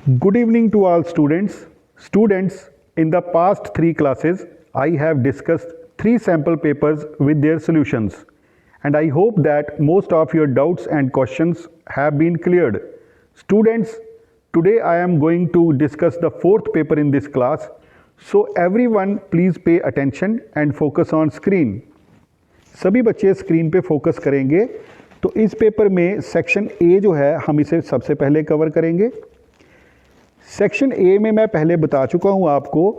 Good evening to all students. Students, in the past 3 classes, I have discussed 3 sample papers with their solutions, and I hope that most of your doubts and questions have been cleared. Students, today I am going to discuss the 4th paper in this class, so everyone please pay attention and focus on screen. सभी बच्चे screen पे focus करेंगे। तो इस paper में section A जो है हम इसे सबसे पहले कवर करेंगे। सेक्शन ए में मैं पहले बता चुका हूं आपको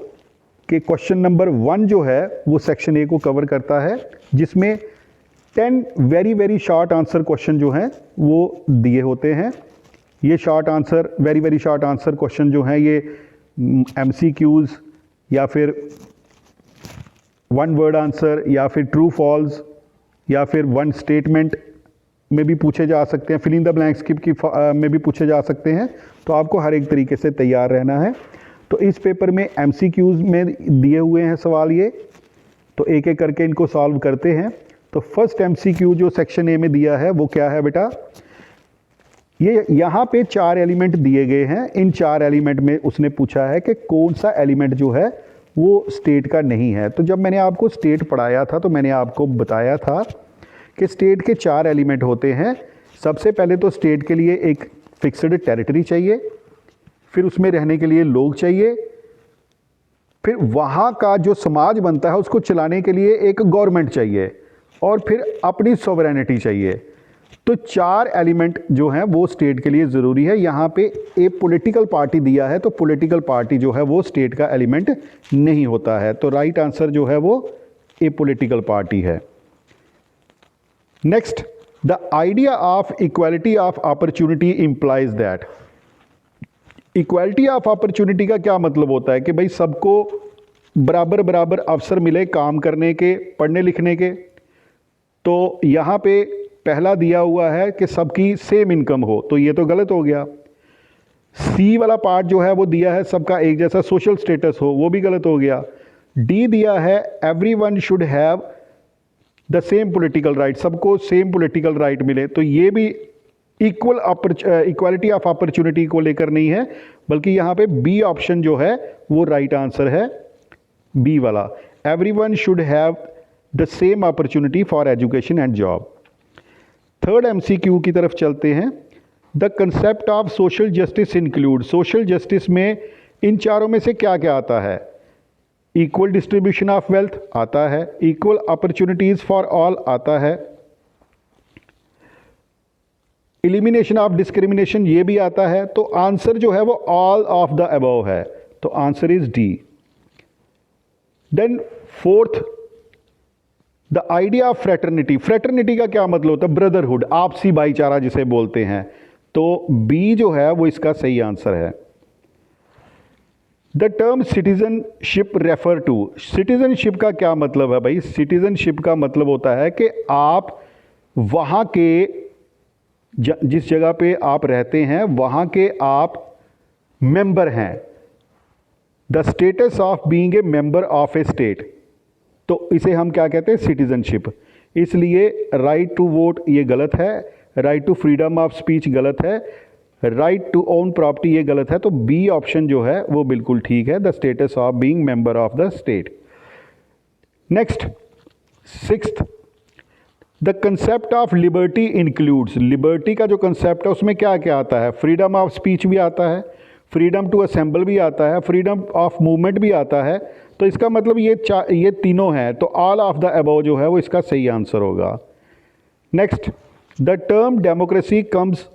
कि क्वेश्चन नंबर 1 जो है वो सेक्शन ए को कवर करता है, जिसमें 10 वेरी शॉर्ट आंसर क्वेश्चन जो हैं वो दिए होते हैं। ये short answer very short answer question जो हैं ये एमसीक्यूज या फिर 1 वर्ड आंसर या फिर ट्रू फॉल्स या फिर 1 स्टेटमेंट में भी पूछे जा सकते हैं, फिल इन द ब्लैंक्स की में भी पूछे जा सकते हैं। तो आपको हर एक तरीके से तैयार रहना है। तो इस पेपर में एमसीक्यूज में दिए हुए हैं सवाल ये, तो एक एक करके इनको सॉल्व करते हैं। तो फर्स्ट एमसीक्यू जो सेक्शन ए में दिया है वो क्या है बेटा, ये यहाँ पे 4 एलिमेंट दिए गए हैं। इन 4 एलिमेंट में उसने पूछा है कि कौन सा एलिमेंट जो है वो स्टेट का नहीं है। तो जब मैंने आपको स्टेट पढ़ाया था तो मैंने आपको बताया था कि स्टेट के 4 एलिमेंट होते हैं। सबसे पहले तो स्टेट के लिए एक फिक्स्ड टेरिटरी चाहिए, फिर उसमें रहने के लिए लोग चाहिए, फिर वहाँ का जो समाज बनता है उसको चलाने के लिए एक गवर्नमेंट चाहिए, और फिर अपनी सॉवरेनिटी चाहिए। तो 4 एलिमेंट जो हैं वो स्टेट के लिए ज़रूरी है। यहाँ पे ए पॉलिटिकल पार्टी दिया है, तो पॉलिटिकल पार्टी जो है वो स्टेट का एलिमेंट नहीं होता है। तो राइट आंसर जो है वो ए पॉलिटिकल पार्टी है। Next, the idea of equality of opportunity implies that. Equality of opportunity का क्या मतलब होता है कि भाई सबको बराबर अवसर मिले काम करने के, पढ़ने लिखने के। तो यहाँ पे पहला दिया हुआ है कि सबकी सेम इनकम हो, तो ये तो गलत हो गया। सी वाला पार्ट जो है वो दिया है सबका एक जैसा सोशल स्टेटस हो, वो भी गलत हो गया। डी दिया है everyone should have the same political right, सबको सेम पॉलिटिकल राइट मिले, तो ये भी इक्वालिटी ऑफ अपॉर्चुनिटी को लेकर नहीं है, बल्कि यहाँ पे बी ऑप्शन जो है वो राइट आंसर है, बी वाला। Everyone should have the same opportunity for education and job. Third MCQ की तरफ चलते हैं। The concept of social justice include. Social justice में इन चारों में से क्या क्या आता है? इक्वल डिस्ट्रीब्यूशन ऑफ वेल्थ आता है, इक्वल अपॉर्चुनिटीज फॉर ऑल आता है, एलिमिनेशन ऑफ डिस्क्रिमिनेशन ये भी आता है। तो आंसर जो है वो ऑल ऑफ द अबव है, तो answer is D. Then fourth, the idea of fraternity. Fraternity का क्या मतलब होता है? ब्रदरहुड, आपसी भाईचारा जिसे बोलते हैं। तो बी जो है वो इसका सही आंसर है। The term citizenship refer to. Citizenship का क्या मतलब है भाई? सिटीजनशिप का मतलब होता है कि आप वहाँ के जिस जगह पे आप रहते हैं वहाँ के आप मेंबर हैं। The status of being a member of A state, तो इसे हम क्या कहते हैं? सिटीजनशिप। इसलिए राइट टू वोट ये गलत है, right to freedom of speech गलत है, राइट टू ओन प्रॉपर्टी ये गलत है। तो बी ऑप्शन जो है वो बिल्कुल ठीक है, the status of being member of the state. Next, sixth, the concept of liberty includes. Liberty का जो कंसेप्ट है उसमें क्या क्या आता है? फ्रीडम ऑफ स्पीच भी आता है, फ्रीडम टू असेंबल भी आता है, फ्रीडम ऑफ मूवमेंट भी आता है। तो इसका मतलब ये तीनों हैं, तो ऑल ऑफ द अबव जो है वो इसका सही आंसर होगा। Next, the term democracy comes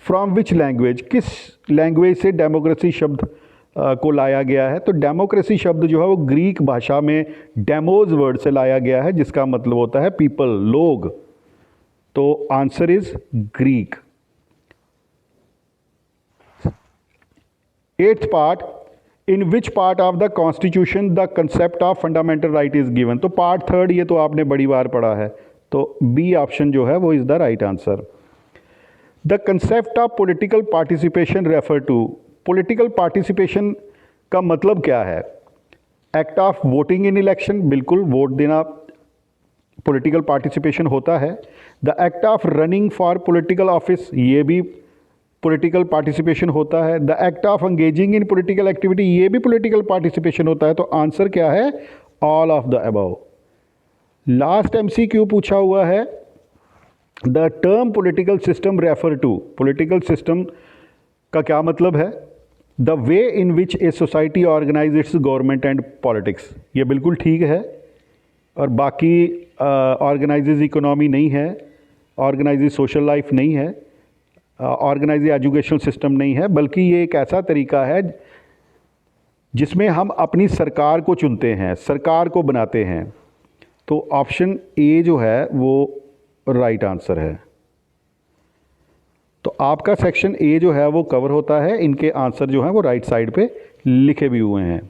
from which language. किस लैंग्वेज से डेमोक्रेसी शब्द को लाया गया है? तो डेमोक्रेसी शब्द जो है वो ग्रीक भाषा में डेमोज वर्ड से लाया गया है, जिसका मतलब होता है पीपल, लोग। तो answer is Greek. Eighth part, in which part of the constitution the concept of fundamental right is given. तो पार्ट थर्ड ये तो आपने बड़ी बार पढ़ा है, तो बी ऑप्शन जो है वो is the right answer. The concept of political participation refer to. Political participation का मतलब क्या है? Act of voting in election, बिल्कुल वोट देना पॉलिटिकल पार्टिसिपेशन होता है। The act of running for political office, ये भी पॉलिटिकल पार्टिसिपेशन होता है। The act of engaging in political activity, ये भी पॉलिटिकल पार्टिसिपेशन होता है। तो आंसर क्या है? All of the above. Last MCQ पूछा हुआ है, the term political system refer to, political system का क्या मतलब है? The way in which a society organize its government and politics, ये बिल्कुल ठीक है। और बाकी ऑर्गेनाइजेज इकोनॉमी नहीं है, ऑर्गेनाइजेज सोशल लाइफ नहीं है, ऑर्गेनाइज एजुकेशनल सिस्टम नहीं है, बल्कि ये एक ऐसा तरीका है जिसमें हम अपनी सरकार को चुनते हैं, सरकार को बनाते हैं। तो ऑप्शन ए जो है वो राइट आंसर है। तो आपका सेक्शन ए जो है वो कवर होता है, इनके आंसर जो हैं वो राइट साइड पे लिखे भी हुए हैं।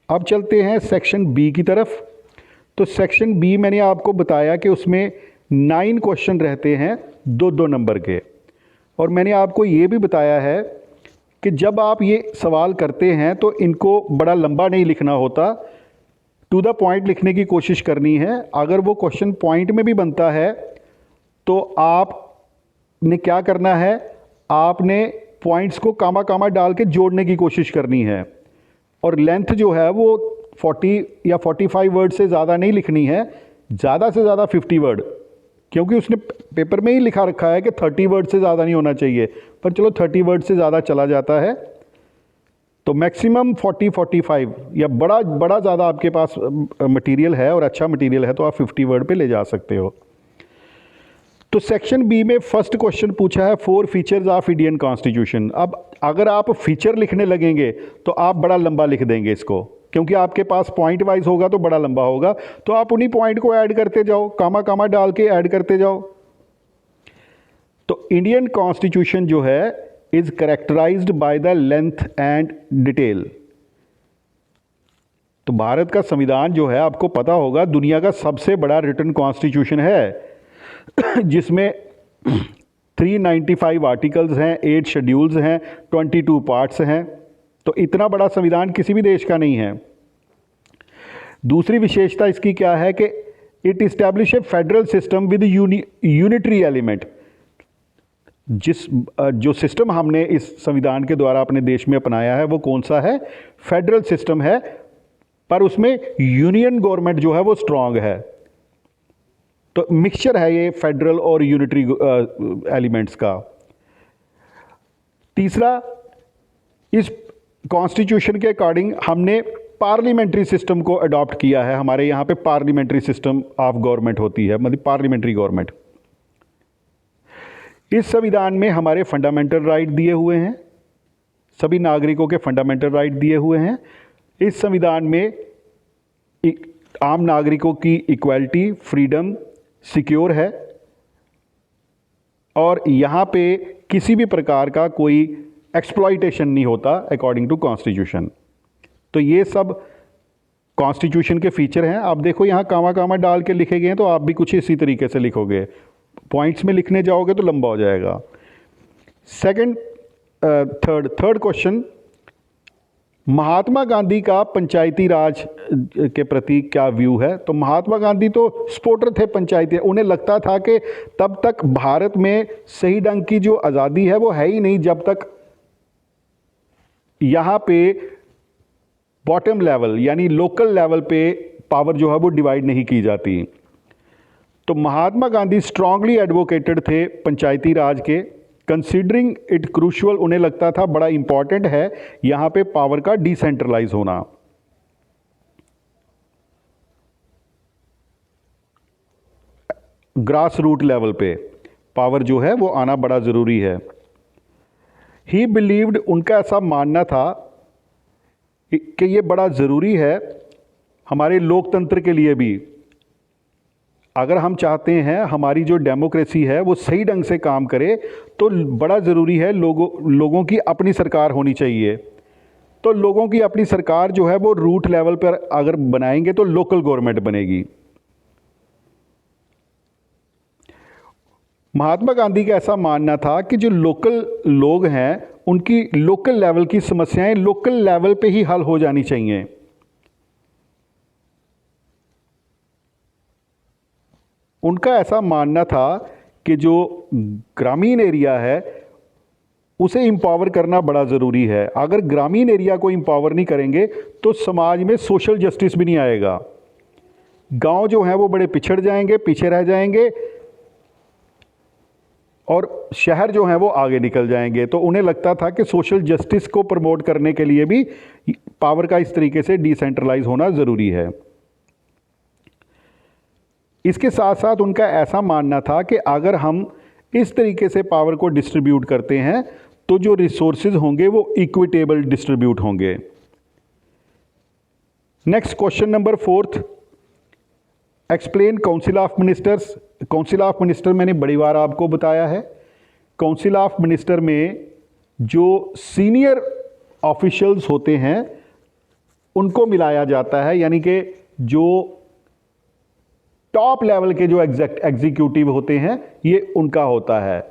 अब चलते हैं सेक्शन बी की तरफ। तो सेक्शन बी मैंने आपको बताया कि उसमें 9 क्वेश्चन रहते हैं 2-2 नंबर के। और मैंने आपको ये भी बताया है कि जब आप ये सवाल करते हैं तो इनको बड़ा लंबा नहीं लिखना होता, टू द पॉइंट लिखने की कोशिश करनी है। अगर वो क्वेश्चन पॉइंट में भी बनता है तो आपने क्या करना है, आपने पॉइंट्स को कामा कामा डाल के जोड़ने की कोशिश करनी है। और लेंथ जो है वो 40 या 45 वर्ड से ज़्यादा नहीं लिखनी है, ज़्यादा से ज़्यादा 50 वर्ड, क्योंकि उसने पेपर में ही लिखा रखा है कि 30 वर्ड से ज़्यादा नहीं होना चाहिए, पर चलो 30 वर्ड से ज़्यादा चला जाता है। तो मैक्सिमम 40-45 या बड़ा ज़्यादा आपके पास मटेरियल है और अच्छा मटेरियल है तो आप 50 वर्ड पे ले जा सकते हो। तो सेक्शन बी में फर्स्ट क्वेश्चन पूछा है 4 फीचर्स ऑफ इंडियन कॉन्स्टिट्यूशन। अब अगर आप फीचर लिखने लगेंगे तो आप बड़ा लंबा लिख देंगे इसको, क्योंकि आपके पास पॉइंट वाइज होगा तो बड़ा लंबा होगा। तो आप उन्हीं पॉइंट को ऐड करते जाओ, कामा कामा डाल के ऐड करते जाओ। तो इंडियन कॉन्स्टिट्यूशन जो है is characterised by the length and detail. तो भारत का संविधान जो है आपको पता होगा दुनिया का सबसे बड़ा रिटन कॉन्स्टिट्यूशन है, जिसमें 395 आर्टिकल्स हैं, 8 शेड्यूल्स हैं, 22 पार्ट्स हैं। तो इतना बड़ा संविधान किसी भी देश का नहीं है। दूसरी विशेषता इसकी क्या है कि it establish A federal system with unitary element. जो सिस्टम हमने इस संविधान के द्वारा अपने देश में अपनाया है वो कौन सा है? फेडरल सिस्टम है, पर उसमें यूनियन गवर्नमेंट जो है वो स्ट्रांग है। तो मिक्सचर है ये फेडरल और यूनिटरी एलिमेंट्स का। तीसरा, इस कॉन्स्टिट्यूशन के अकॉर्डिंग हमने पार्लियामेंट्री सिस्टम को अडॉप्ट किया है। हमारे यहाँ पे पार्लियामेंट्री सिस्टम ऑफ गवर्नमेंट होती है, मतलब पार्लियामेंट्री गवर्नमेंट। इस संविधान में हमारे फंडामेंटल राइट दिए हुए हैं, सभी नागरिकों के फंडामेंटल राइट दिए हुए हैं। इस संविधान में आम नागरिकों की इक्वालिटी, फ्रीडम सिक्योर है, और यहाँ पे किसी भी प्रकार का कोई एक्सप्लॉइटेशन नहीं होता अकॉर्डिंग टू कॉन्स्टिट्यूशन। तो ये सब कॉन्स्टिट्यूशन के फीचर हैं। आप देखो यहाँ कामा कामा डाल के लिखे गए हैं, तो आप भी कुछ इसी तरीके से लिखोगे। पॉइंट्स में लिखने जाओगे तो लंबा हो जाएगा। थर्ड क्वेश्चन, महात्मा गांधी का पंचायती राज के प्रति क्या व्यू है? तो महात्मा गांधी तो सपोर्टर थे पंचायती, उन्हें लगता था कि तब तक भारत में सही ढंग की जो आज़ादी है वो है ही नहीं जब तक यहाँ पे बॉटम लेवल यानी लोकल लेवल पे पावर जो है वो डिवाइड नहीं की जाती। तो महात्मा गांधी स्ट्रांगली एडवोकेटेड थे पंचायती राज के, कंसीडरिंग इट क्रूशियल, उन्हें लगता था बड़ा इंपॉर्टेंट है यहां पे पावर का डिसेंट्रलाइज होना। ग्रास रूट लेवल पे पावर जो है वो आना बड़ा ज़रूरी है। ही बिलीव्ड, उनका ऐसा मानना था कि ये बड़ा ज़रूरी है हमारे लोकतंत्र के लिए भी। अगर हम चाहते हैं हमारी जो डेमोक्रेसी है वो सही ढंग से काम करे तो बड़ा ज़रूरी है लोगों की अपनी सरकार होनी चाहिए। तो लोगों की अपनी सरकार जो है वो रूट लेवल पर अगर बनाएंगे तो लोकल गवर्नमेंट बनेगी। महात्मा गांधी का ऐसा मानना था कि जो लोकल लोग हैं उनकी लोकल लेवल की समस्याएं लोकल लेवल पे ही हल हो जानी चाहिए। उनका ऐसा मानना था कि जो ग्रामीण एरिया है उसे एम्पावर करना बड़ा ज़रूरी है। अगर ग्रामीण एरिया को एम्पावर नहीं करेंगे तो समाज में सोशल जस्टिस भी नहीं आएगा। गांव जो हैं वो बड़े पिछड़ जाएंगे, पीछे रह जाएंगे, और शहर जो हैं वो आगे निकल जाएंगे। तो उन्हें लगता था कि सोशल जस्टिस को प्रमोट करने के लिए भी पावर का इस तरीके से डिसेंट्रलाइज होना ज़रूरी है। इसके साथ साथ उनका ऐसा मानना था कि अगर हम इस तरीके से पावर को डिस्ट्रीब्यूट करते हैं तो जो रिसोर्सेज होंगे वो इक्विटेबल डिस्ट्रीब्यूट होंगे। Next question number 4, explain council of ministers. Council of minister मैंने बड़ी बार आपको बताया है। काउंसिल ऑफ मिनिस्टर में जो सीनियर ऑफिशियल्स होते हैं उनको मिलाया जाता है, यानी कि जो टॉप लेवल के जो एग्जीक्यूटिव होते हैं ये उनका होता है।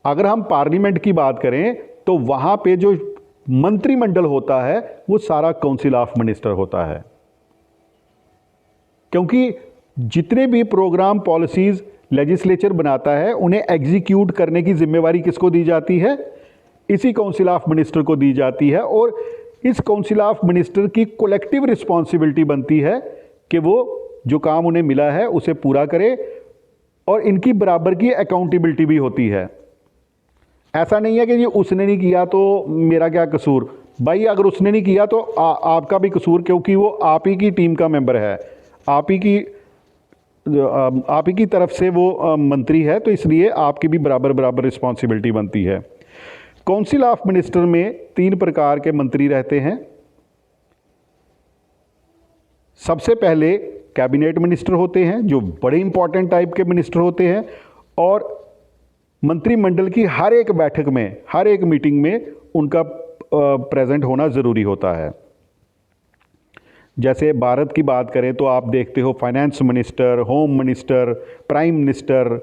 अगर हम पार्लियामेंट की बात करें तो वहां पे जो मंत्रिमंडल होता है वो सारा काउंसिल ऑफ मिनिस्टर होता है, क्योंकि जितने भी प्रोग्राम पॉलिसीज लेजिस्लेचर बनाता है उन्हें एग्जीक्यूट करने की जिम्मेवारी किसको दी जाती है? इसी काउंसिल ऑफ मिनिस्टर को दी जाती है। और इस काउंसिल ऑफ मिनिस्टर की कलेक्टिव रिस्पॉन्सिबिलिटी बनती है कि वो जो काम उन्हें मिला है उसे पूरा करे, और इनकी बराबर की अकाउंटेबिलिटी भी होती है। ऐसा नहीं है कि ये उसने नहीं किया तो मेरा क्या कसूर। भाई अगर उसने नहीं किया तो आपका भी कसूर, क्योंकि वो आप ही की टीम का मेंबर है, आप ही की तरफ से वो मंत्री है, तो इसलिए आपकी भी बराबर रिस्पॉन्सिबिलिटी बनती है। काउंसिल ऑफ मिनिस्टर में 3 प्रकार के मंत्री रहते हैं। सबसे पहले कैबिनेट मिनिस्टर होते हैं जो बड़े इंपॉर्टेंट टाइप के मिनिस्टर होते हैं, और मंत्रिमंडल की हर एक बैठक में, हर एक मीटिंग में उनका प्रेजेंट होना ज़रूरी होता है। जैसे भारत की बात करें तो आप देखते हो finance minister, home minister, prime minister,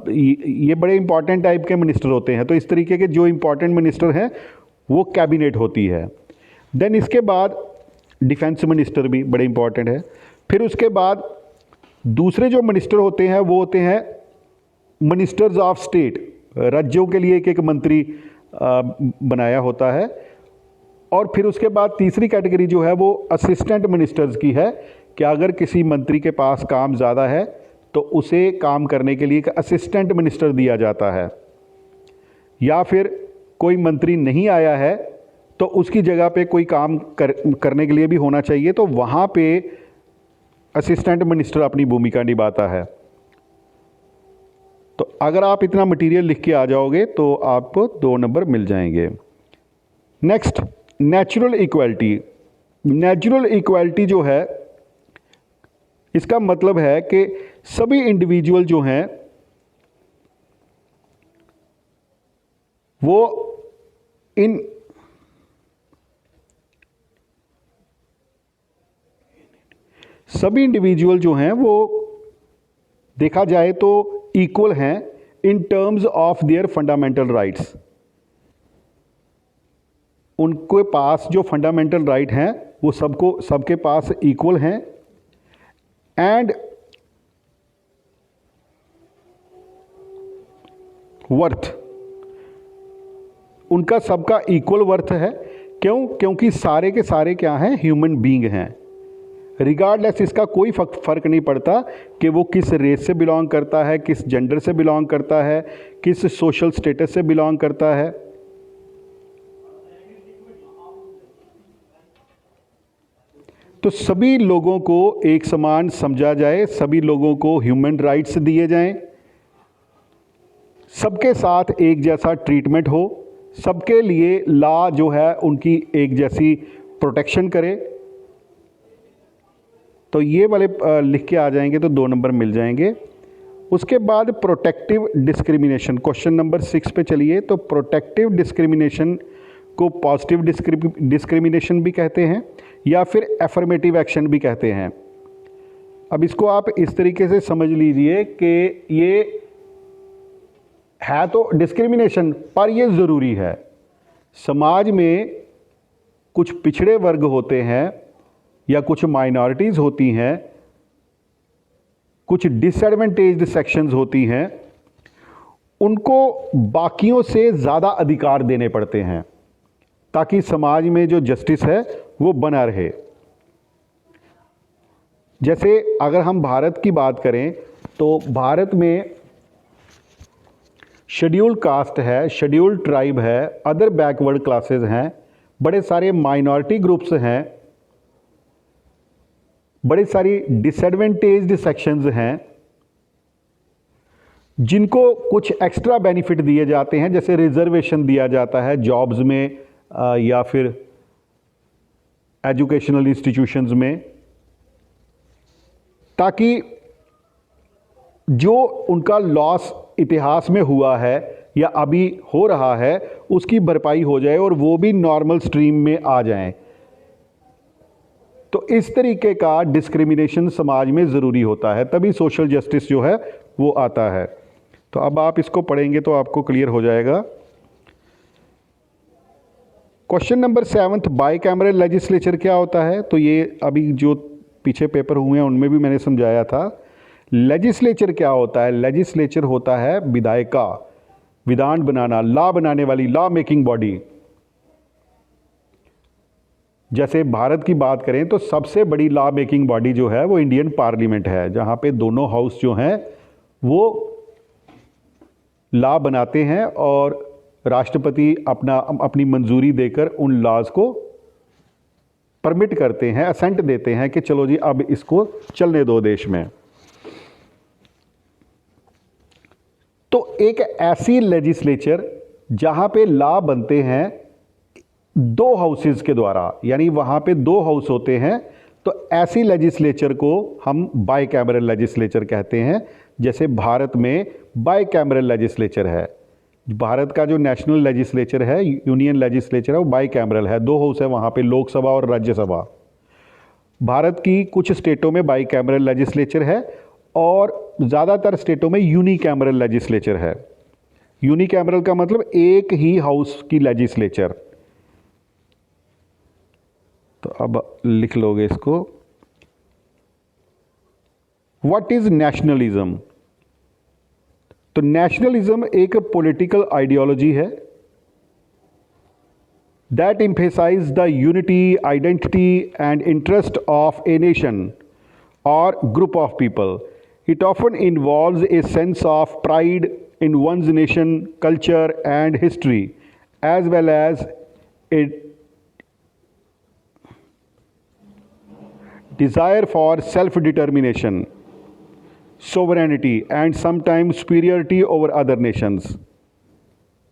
ये बड़े इंपॉर्टेंट टाइप के मिनिस्टर होते हैं। तो इस तरीके के जो इंपॉर्टेंट मिनिस्टर हैं वो कैबिनेट होती है। देन इसके बाद डिफेंस मिनिस्टर भी बड़े इंपॉर्टेंट है। फिर उसके बाद दूसरे जो मिनिस्टर होते हैं वो होते हैं मिनिस्टर्स ऑफ स्टेट। राज्यों के लिए एक मंत्री बनाया होता है। और फिर उसके बाद तीसरी कैटेगरी जो है वो असिस्टेंट मिनिस्टर्स की है, कि अगर किसी मंत्री के पास काम ज़्यादा है तो उसे काम करने के लिए एक असिस्टेंट मिनिस्टर दिया जाता है, या फिर कोई मंत्री नहीं आया है तो उसकी जगह पे कोई काम करने के लिए भी होना चाहिए, तो वहाँ पे असिस्टेंट मिनिस्टर अपनी भूमिका निभाता है। तो अगर आप इतना मटेरियल लिख के आ जाओगे तो आपको 2 नंबर मिल जाएंगे। Next, natural equality. Natural equality जो है इसका मतलब है कि सभी इंडिविजुअल जो हैं वो इन सभी इंडिविजुअल जो हैं वो देखा जाए तो इक्वल हैं in terms of their fundamental rights. उनके पास जो फंडामेंटल राइट हैं वो सबके पास इक्वल हैं, एंड वर्थ उनका सबका इक्वल वर्थ है। क्योंकि सारे के सारे क्या हैं? ह्यूमन बीइंग हैं। रिगार्डलेस इसका कोई फ़र्क नहीं पड़ता कि वो किस रेस से बिलोंग करता है, किस जेंडर से बिलोंग करता है, किस सोशल स्टेटस से बिलोंग करता है। तो सभी लोगों को एक समान समझा जाए, सभी लोगों को ह्यूमन राइट्स दिए जाएं, सबके साथ एक जैसा ट्रीटमेंट हो, सबके लिए लॉ जो है उनकी एक जैसी प्रोटेक्शन करे। तो ये वाले लिख के आ जाएंगे तो 2 नंबर मिल जाएंगे। उसके बाद प्रोटेक्टिव डिस्क्रिमिनेशन, क्वेश्चन नंबर 6 पे चलिए। तो प्रोटेक्टिव डिस्क्रिमिनेशन को पॉजिटिव डिस्क्रिमिनेशन भी कहते हैं या फिर एफर्मेटिव एक्शन भी कहते हैं। अब इसको आप इस तरीके से समझ लीजिए कि ये है तो डिस्क्रिमिनेशन, पर ये ज़रूरी है। समाज में कुछ पिछड़े वर्ग होते हैं या कुछ माइनॉरिटीज़ होती हैं, कुछ डिसएडवांटेज्ड सेक्शंस होती हैं, उनको बाकियों से ज़्यादा अधिकार देने पड़ते हैं ताकि समाज में जो जस्टिस है वो बना रहे। जैसे अगर हम भारत की बात करें तो भारत में शेड्यूल्ड कास्ट है, शेड्यूल्ड ट्राइब है, अदर बैकवर्ड क्लासेस हैं, बड़े सारे माइनॉरिटी ग्रुप्स हैं, बड़े सारी डिसएडवांटेज्ड सेक्शंस हैं जिनको कुछ एक्स्ट्रा बेनिफिट दिए जाते हैं, जैसे रिजर्वेशन दिया जाता है जॉब्स में या फिर एजुकेशनल इंस्टीट्यूशंस में, ताकि जो उनका लॉस इतिहास में हुआ है या अभी हो रहा है उसकी भरपाई हो जाए और वो भी नॉर्मल स्ट्रीम में आ जाएं। तो इस तरीके का डिस्क्रिमिनेशन समाज में ज़रूरी होता है, तभी सोशल जस्टिस जो है वो आता है। तो अब आप इसको पढ़ेंगे तो आपको क्लियर हो जाएगा। क्वेश्चन नंबर 7, बाइकैमरल लेजिस्लेचर क्या होता है? तो ये अभी जो पीछे पेपर हुए हैं उनमें भी मैंने समझाया था। लेजिस्लेचर क्या होता है? लेजिस्लेचर होता है विधायिका, विधान बनाना, लॉ बनाने वाली, लॉ मेकिंग बॉडी। जैसे भारत की बात करें तो सबसे बड़ी लॉ मेकिंग बॉडी जो है वो इंडियन पार्लियामेंट है, जहाँ पे दोनों हाउस जो हैं वो लॉ बनाते हैं और राष्ट्रपति अपनी मंजूरी देकर उन लॉज को परमिट करते हैं, असेंट देते हैं कि चलो जी अब इसको चलने दो देश में। तो एक ऐसी लेजिस्लेचर जहां पे लॉ बनते हैं दो हाउसेस के द्वारा, यानी वहां पे दो हाउस होते हैं, तो ऐसी लेजिस्लेचर को हम बाइकैमरल लेजिस्लेचर कहते हैं। जैसे भारत में बाइकैमरल लेजिस्लेचर है, भारत का जो नेशनल लेजिस्लेचर है, यूनियन लेजिस्लेचर है, वो बाइकैमरल है, दो हाउस है वहाँ पे, लोकसभा और राज्यसभा। भारत की कुछ स्टेटों में बाइकैमरल लेजिस्लेचर है और ज़्यादातर स्टेटों में यूनिकैमरल लेजिस्लेचर है। यूनिकैमरल का मतलब एक ही हाउस की लेजिस्लेचर। तो अब लिख लोगे इसको। What is nationalism? तो नेशनलिज्म एक पॉलिटिकल आइडियोलॉजी है that emphasizes the unity, identity and interest of a nation or group of people. It often involves a sense of pride in one's nation, culture and history, as well as a desire for self-determination, sovereignty and sometimes superiority over other nations.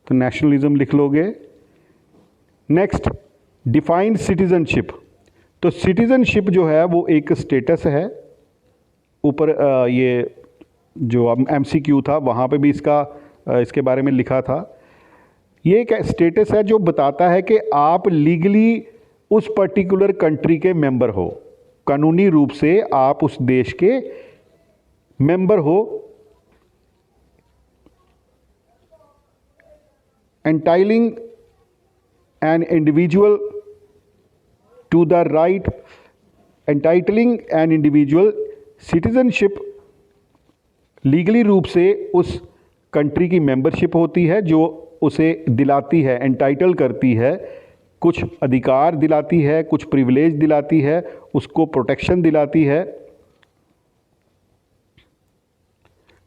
तो nationalism लिख लोगे। Next, define citizenship. तो citizenship जो है वो एक status है। ऊपर ये जो MCQ था वहाँ पे भी इसके बारे में लिखा था। ये एक स्टेटस है जो बताता है कि आप लीगली उस पर्टिकुलर कंट्री के मेंबर हो, कानूनी रूप से आप उस देश के मेंबर हो। एंटाइलिंग an individual to the right, entitling an individual citizenship, legally रूप से उस कंट्री की मेंबरशिप होती है जो उसे दिलाती है, एंटाइटल करती है, कुछ अधिकार दिलाती है, कुछ प्रिविलेज दिलाती है, उसको प्रोटेक्शन दिलाती है।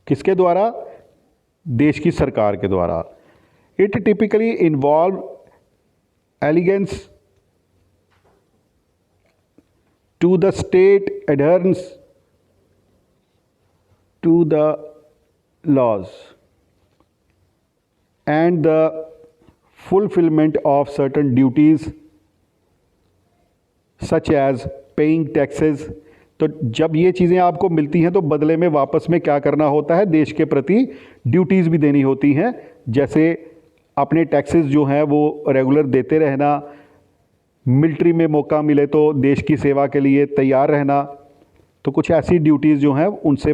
किसके द्वारा? देश की सरकार के द्वारा। It typically involve allegiance to the state, adherence to the laws and the fulfillment of certain duties such as paying taxes. तो जब ये चीज़ें आपको मिलती हैं तो बदले में वापस में क्या करना होता है? देश के प्रति ड्यूटीज़ भी देनी होती हैं, जैसे अपने टैक्सेस जो हैं वो रेगुलर देते रहना, मिलिट्री में मौका मिले तो देश की सेवा के लिए तैयार रहना। तो कुछ ऐसी ड्यूटीज़ जो हैं उनसे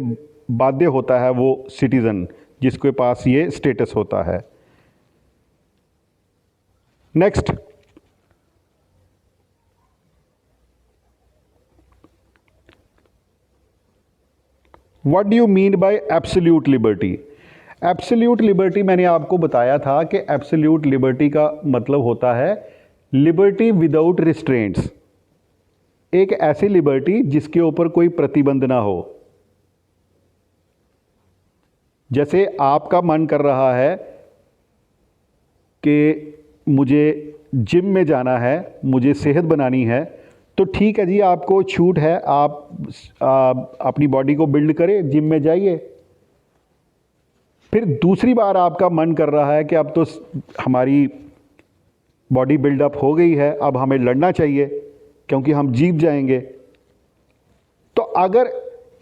बाध्य होता है वो सिटीज़न जिसके पास ये स्टेटस होता है। Next, what do you mean by absolute liberty? Absolute liberty मैंने आपको बताया था कि एब्सोल्यूट लिबर्टी का मतलब होता है लिबर्टी विदाउट रिस्ट्रेंट्स, एक ऐसी लिबर्टी जिसके ऊपर कोई प्रतिबंध ना हो। जैसे आपका मन कर रहा है कि मुझे जिम में जाना है, मुझे सेहत बनानी है, तो ठीक है जी, आपको छूट है, आप अपनी बॉडी को बिल्ड करें, जिम में जाइए। फिर दूसरी बार आपका मन कर रहा है कि अब तो हमारी बॉडी बिल्डअप हो गई है, अब हमें लड़ना चाहिए क्योंकि हम जीत जाएंगे। तो अगर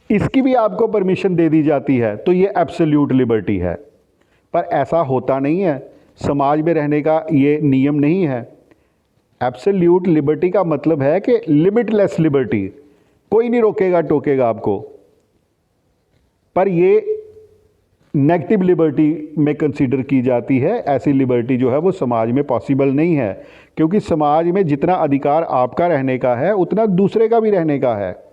इसकी भी आपको परमिशन दे दी जाती है तो ये एब्सोल्यूट लिबर्टी है, पर ऐसा होता नहीं है। समाज में रहने का ये नियम नहीं है। एब्सोल्यूट लिबर्टी का मतलब है कि लिमिटलेस लिबर्टी, कोई नहीं रोकेगा टोकेगा आपको। पर ये नेगेटिव लिबर्टी में कंसीडर की जाती है। ऐसी लिबर्टी जो है वो समाज में पॉसिबल नहीं है, क्योंकि समाज में जितना अधिकार आपका रहने का है उतना दूसरे का भी रहने का है।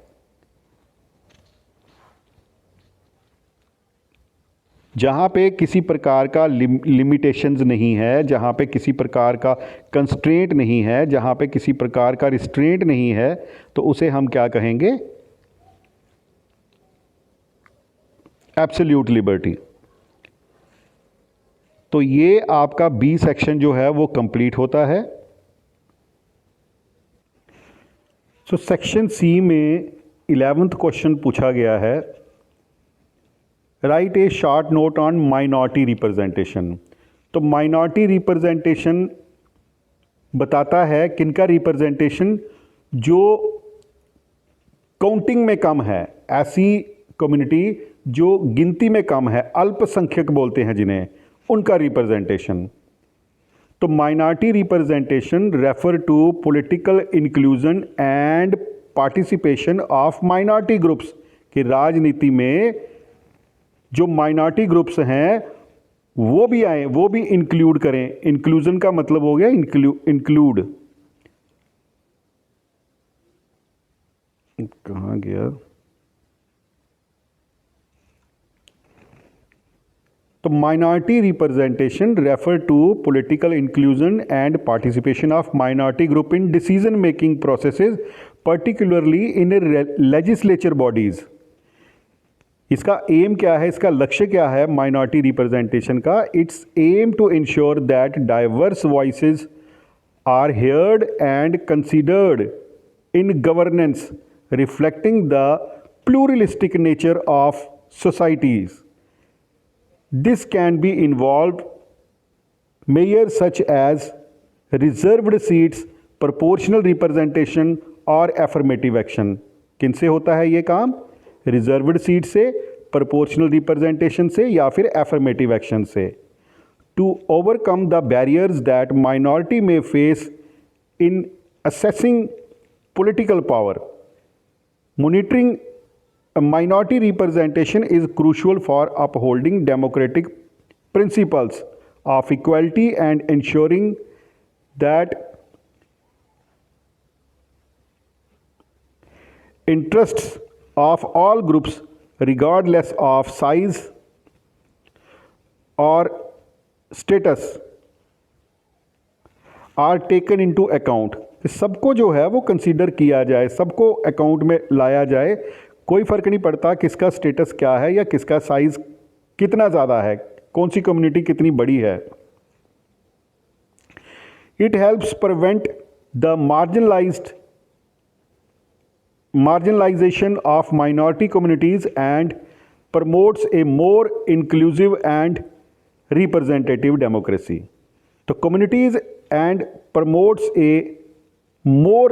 जहाँ पे किसी प्रकार का लिमिटेशंस नहीं है, जहाँ पे किसी प्रकार का कंस्ट्रेंट नहीं है, जहाँ पे किसी प्रकार का रिस्ट्रेंट नहीं है, तो उसे हम क्या कहेंगे? Absolute liberty. तो ये आपका बी सेक्शन जो है वो कंप्लीट होता है। सो सेक्शन सी में 11th क्वेश्चन पूछा गया है, right A short note on minority representation. तो माइनॉरिटी रिप्रेजेंटेशन बताता है किनका रिप्रेजेंटेशन? जो काउंटिंग में कम है, ऐसी कम्युनिटी जो गिनती में कम है, अल्पसंख्यक बोलते हैं जिन्हें, उनका रिप्रेजेंटेशन। तो minority representation refer to political inclusion and participation of minority groups, कि राजनीति में जो माइनॉरिटी ग्रुप्स हैं वो भी आए, वो भी इंक्लूड करें। इंक्लूजन का मतलब हो गया इंक्लूड। कहाँ गया? तो minority representation refer to political inclusion and participation of minority group in decision making processes, particularly in legislature bodies. इसका एम क्या है, इसका लक्ष्य क्या है माइनॉरिटी रिप्रेजेंटेशन का? Its aim to ensure that diverse voices are heard and considered in governance, reflecting the pluralistic nature of societies. This can be involved measures such as reserved seats, proportional representation और affirmative action. किनसे होता है ये काम? Reserved seat से, proportional representation से या फिर एफर्मेटिव एक्शन से। To overcome the barriers that minority में face in assessing political power, monitoring minority representation is crucial for upholding democratic principles of equality and ensuring that interests of all groups regardless of size or status are taken into account. सबको जो है वो consider किया जाए, सबको account में लाया जाए। कोई फ़र्क नहीं पड़ता किसका स्टेटस क्या है या किसका साइज़ कितना ज़्यादा है, कौन सी कम्युनिटी कितनी बड़ी है। It helps prevent the marginalization of minority communities and promotes a more inclusive and representative democracy. तो communities and promotes a more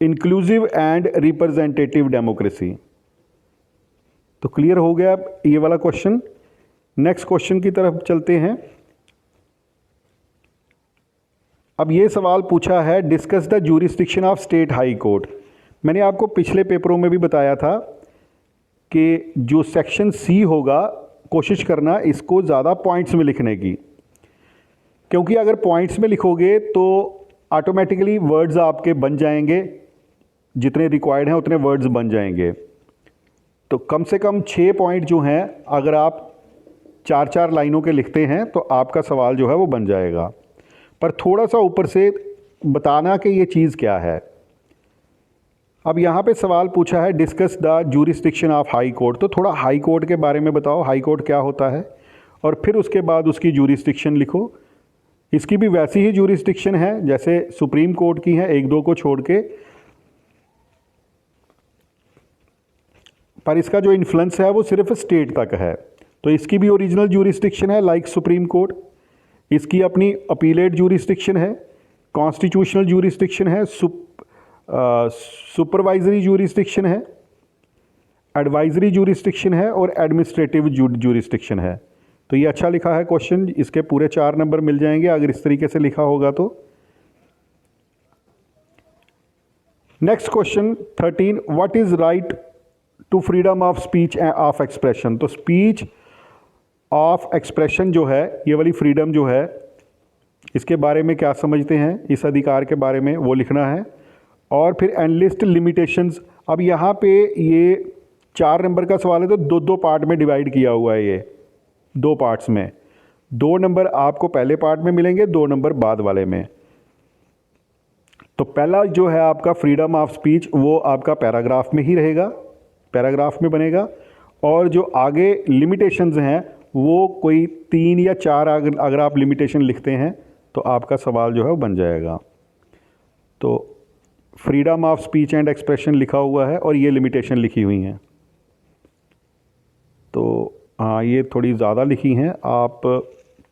inclusive and representative democracy. तो क्लियर हो गया ये वाला क्वेश्चन। नेक्स्ट क्वेश्चन की तरफ चलते हैं। अब ये सवाल पूछा है, discuss the jurisdiction of state high court. मैंने आपको पिछले पेपरों में भी बताया था कि जो सेक्शन सी होगा, कोशिश करना इसको ज़्यादा पॉइंट्स में लिखने की, क्योंकि अगर पॉइंट्स में लिखोगे तो ऑटोमेटिकली वर्ड्स आपके बन जाएंगे, जितने रिक्वायर्ड हैं उतने वर्ड्स बन जाएंगे। तो कम से कम 6 पॉइंट जो हैं अगर आप 4-4 लाइनों के लिखते हैं तो आपका सवाल जो है वो बन जाएगा। पर थोड़ा सा ऊपर से बताना कि ये चीज़ क्या है। अब यहाँ पे सवाल पूछा है discuss the जूरिसडिक्शन of high court, तो थोड़ा हाई कोर्ट के बारे में बताओ, हाई कोर्ट क्या होता है, और फिर उसके बाद उसकी जूरिसडिक्शन लिखो। इसकी भी वैसी ही जूरिसडिक्शन है जैसे सुप्रीम कोर्ट की है, 1-2 को छोड़ के, पर इसका जो इन्फ्लुएंस है वो सिर्फ स्टेट तक है। तो इसकी भी ओरिजिनल जूरिसडिक्शन है लाइक सुप्रीम कोर्ट, इसकी अपनी अपीलेट जूरिसडिक्शन है, कॉन्स्टिट्यूशनल जूरिसडिक्शन है, सुपरवाइजरी जूरिसडिक्शन है, एडवाइजरी जूरिसडिक्शन है और एडमिनिस्ट्रेटिव जूरिसडिक्शन है। तो ये अच्छा लिखा है क्वेश्चन, इसके पूरे 4 नंबर मिल जाएंगे अगर इस तरीके से लिखा होगा तो। Next question 13, what is right to freedom of speech of expression. तो स्पीच ऑफ एक्सप्रेशन जो है, ये वाली फ्रीडम जो है, इसके बारे में क्या समझते हैं, इस अधिकार के बारे में वो लिखना है। और फिर एनलिस्ट लिमिटेशंस। अब यहाँ पे ये 4 नंबर का सवाल है तो 2-2 पार्ट में डिवाइड किया हुआ है, ये 2 पार्ट्स में। 2 नंबर आपको पहले पार्ट में मिलेंगे, 2 नंबर बाद वाले में। तो पहला जो है आपका फ्रीडम ऑफ स्पीच वो आपका पैराग्राफ में ही रहेगा, पैराग्राफ में बनेगा। और जो आगे लिमिटेशंस हैं वो कोई 3 या 4 अगर आप लिमिटेशन लिखते हैं तो आपका सवाल जो है वो बन जाएगा। तो freedom of speech and expression लिखा हुआ है और ये लिमिटेशन लिखी हुई हैं। तो हाँ, ये थोड़ी ज़्यादा लिखी हैं, आप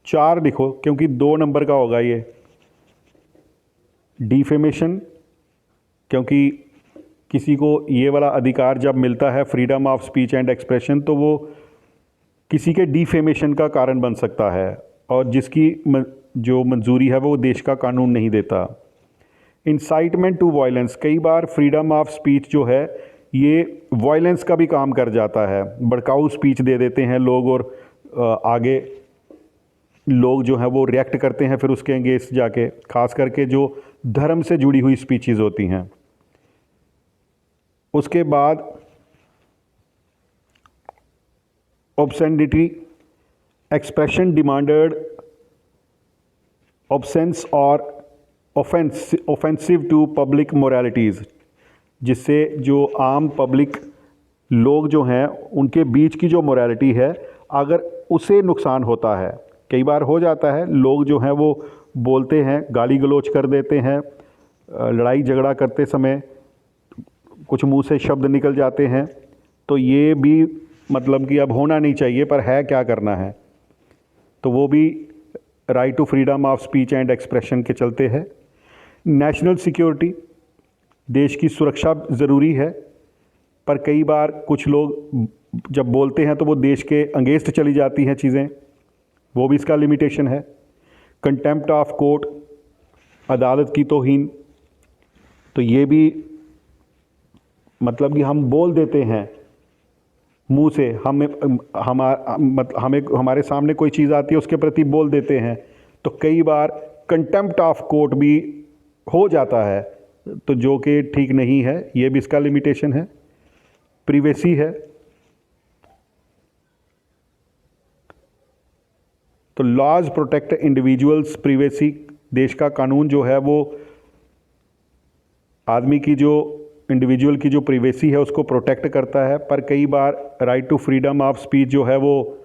4 लिखो क्योंकि 2 नंबर का होगा ये। डिफेमेशन, क्योंकि किसी को ये वाला अधिकार जब मिलता है freedom of speech and expression तो वो किसी के डिफेमेशन का कारण बन सकता है और जिसकी जो मंजूरी है वो देश का कानून नहीं देता। इंसाइटमेंट टू वायलेंस, कई बार फ्रीडम ऑफ स्पीच जो है ये वायलेंस का भी काम कर जाता है, भड़काऊ स्पीच दे देते हैं लोग और आगे लोग जो हैं वो रिएक्ट करते हैं फिर उसके अगेंस्ट जाके, खास करके जो धर्म से जुड़ी हुई स्पीचेस होती हैं। उसके बाद ऑब्ससेनिटी, एक्सप्रेशन डिमांडेड ऑब्सेंस और ऑफेंसिव टू पब्लिक मोरालिटीज़, जिससे जो आम पब्लिक लोग जो हैं उनके बीच की जो मोरालिटी है अगर उसे नुकसान होता है, कई बार हो जाता है, लोग जो हैं वो बोलते हैं, गाली गलौज कर देते हैं, लड़ाई झगड़ा करते समय कुछ मुंह से शब्द निकल जाते हैं, तो ये भी मतलब कि अब होना नहीं चाहिए पर है क्या करना है, तो वो भी right to freedom of speech and expression के चलते है। नेशनल सिक्योरिटी, देश की सुरक्षा ज़रूरी है पर कई बार कुछ लोग जब बोलते हैं तो वो देश के अगेंस्ट चली जाती हैं चीज़ें, वो भी इसका लिमिटेशन है। कंटेम्प्ट ऑफ कोर्ट, अदालत की तौहीन, तो ये भी मतलब कि हम बोल देते हैं मुंह से, हमारे सामने कोई चीज़ आती है उसके प्रति बोल देते हैं, तो कई बार कंटेम्प्ट ऑफ कोर्ट भी हो जाता है, तो जो कि ठीक नहीं है, ये भी इसका लिमिटेशन है। प्रिवेसी है, तो लॉज प्रोटेक्ट इंडिविजुअल्स प्रिवेसी, देश का कानून जो है वो आदमी की जो इंडिविजुअल की जो प्रिवेसी है उसको प्रोटेक्ट करता है, पर कई बार right to freedom of speech जो है वो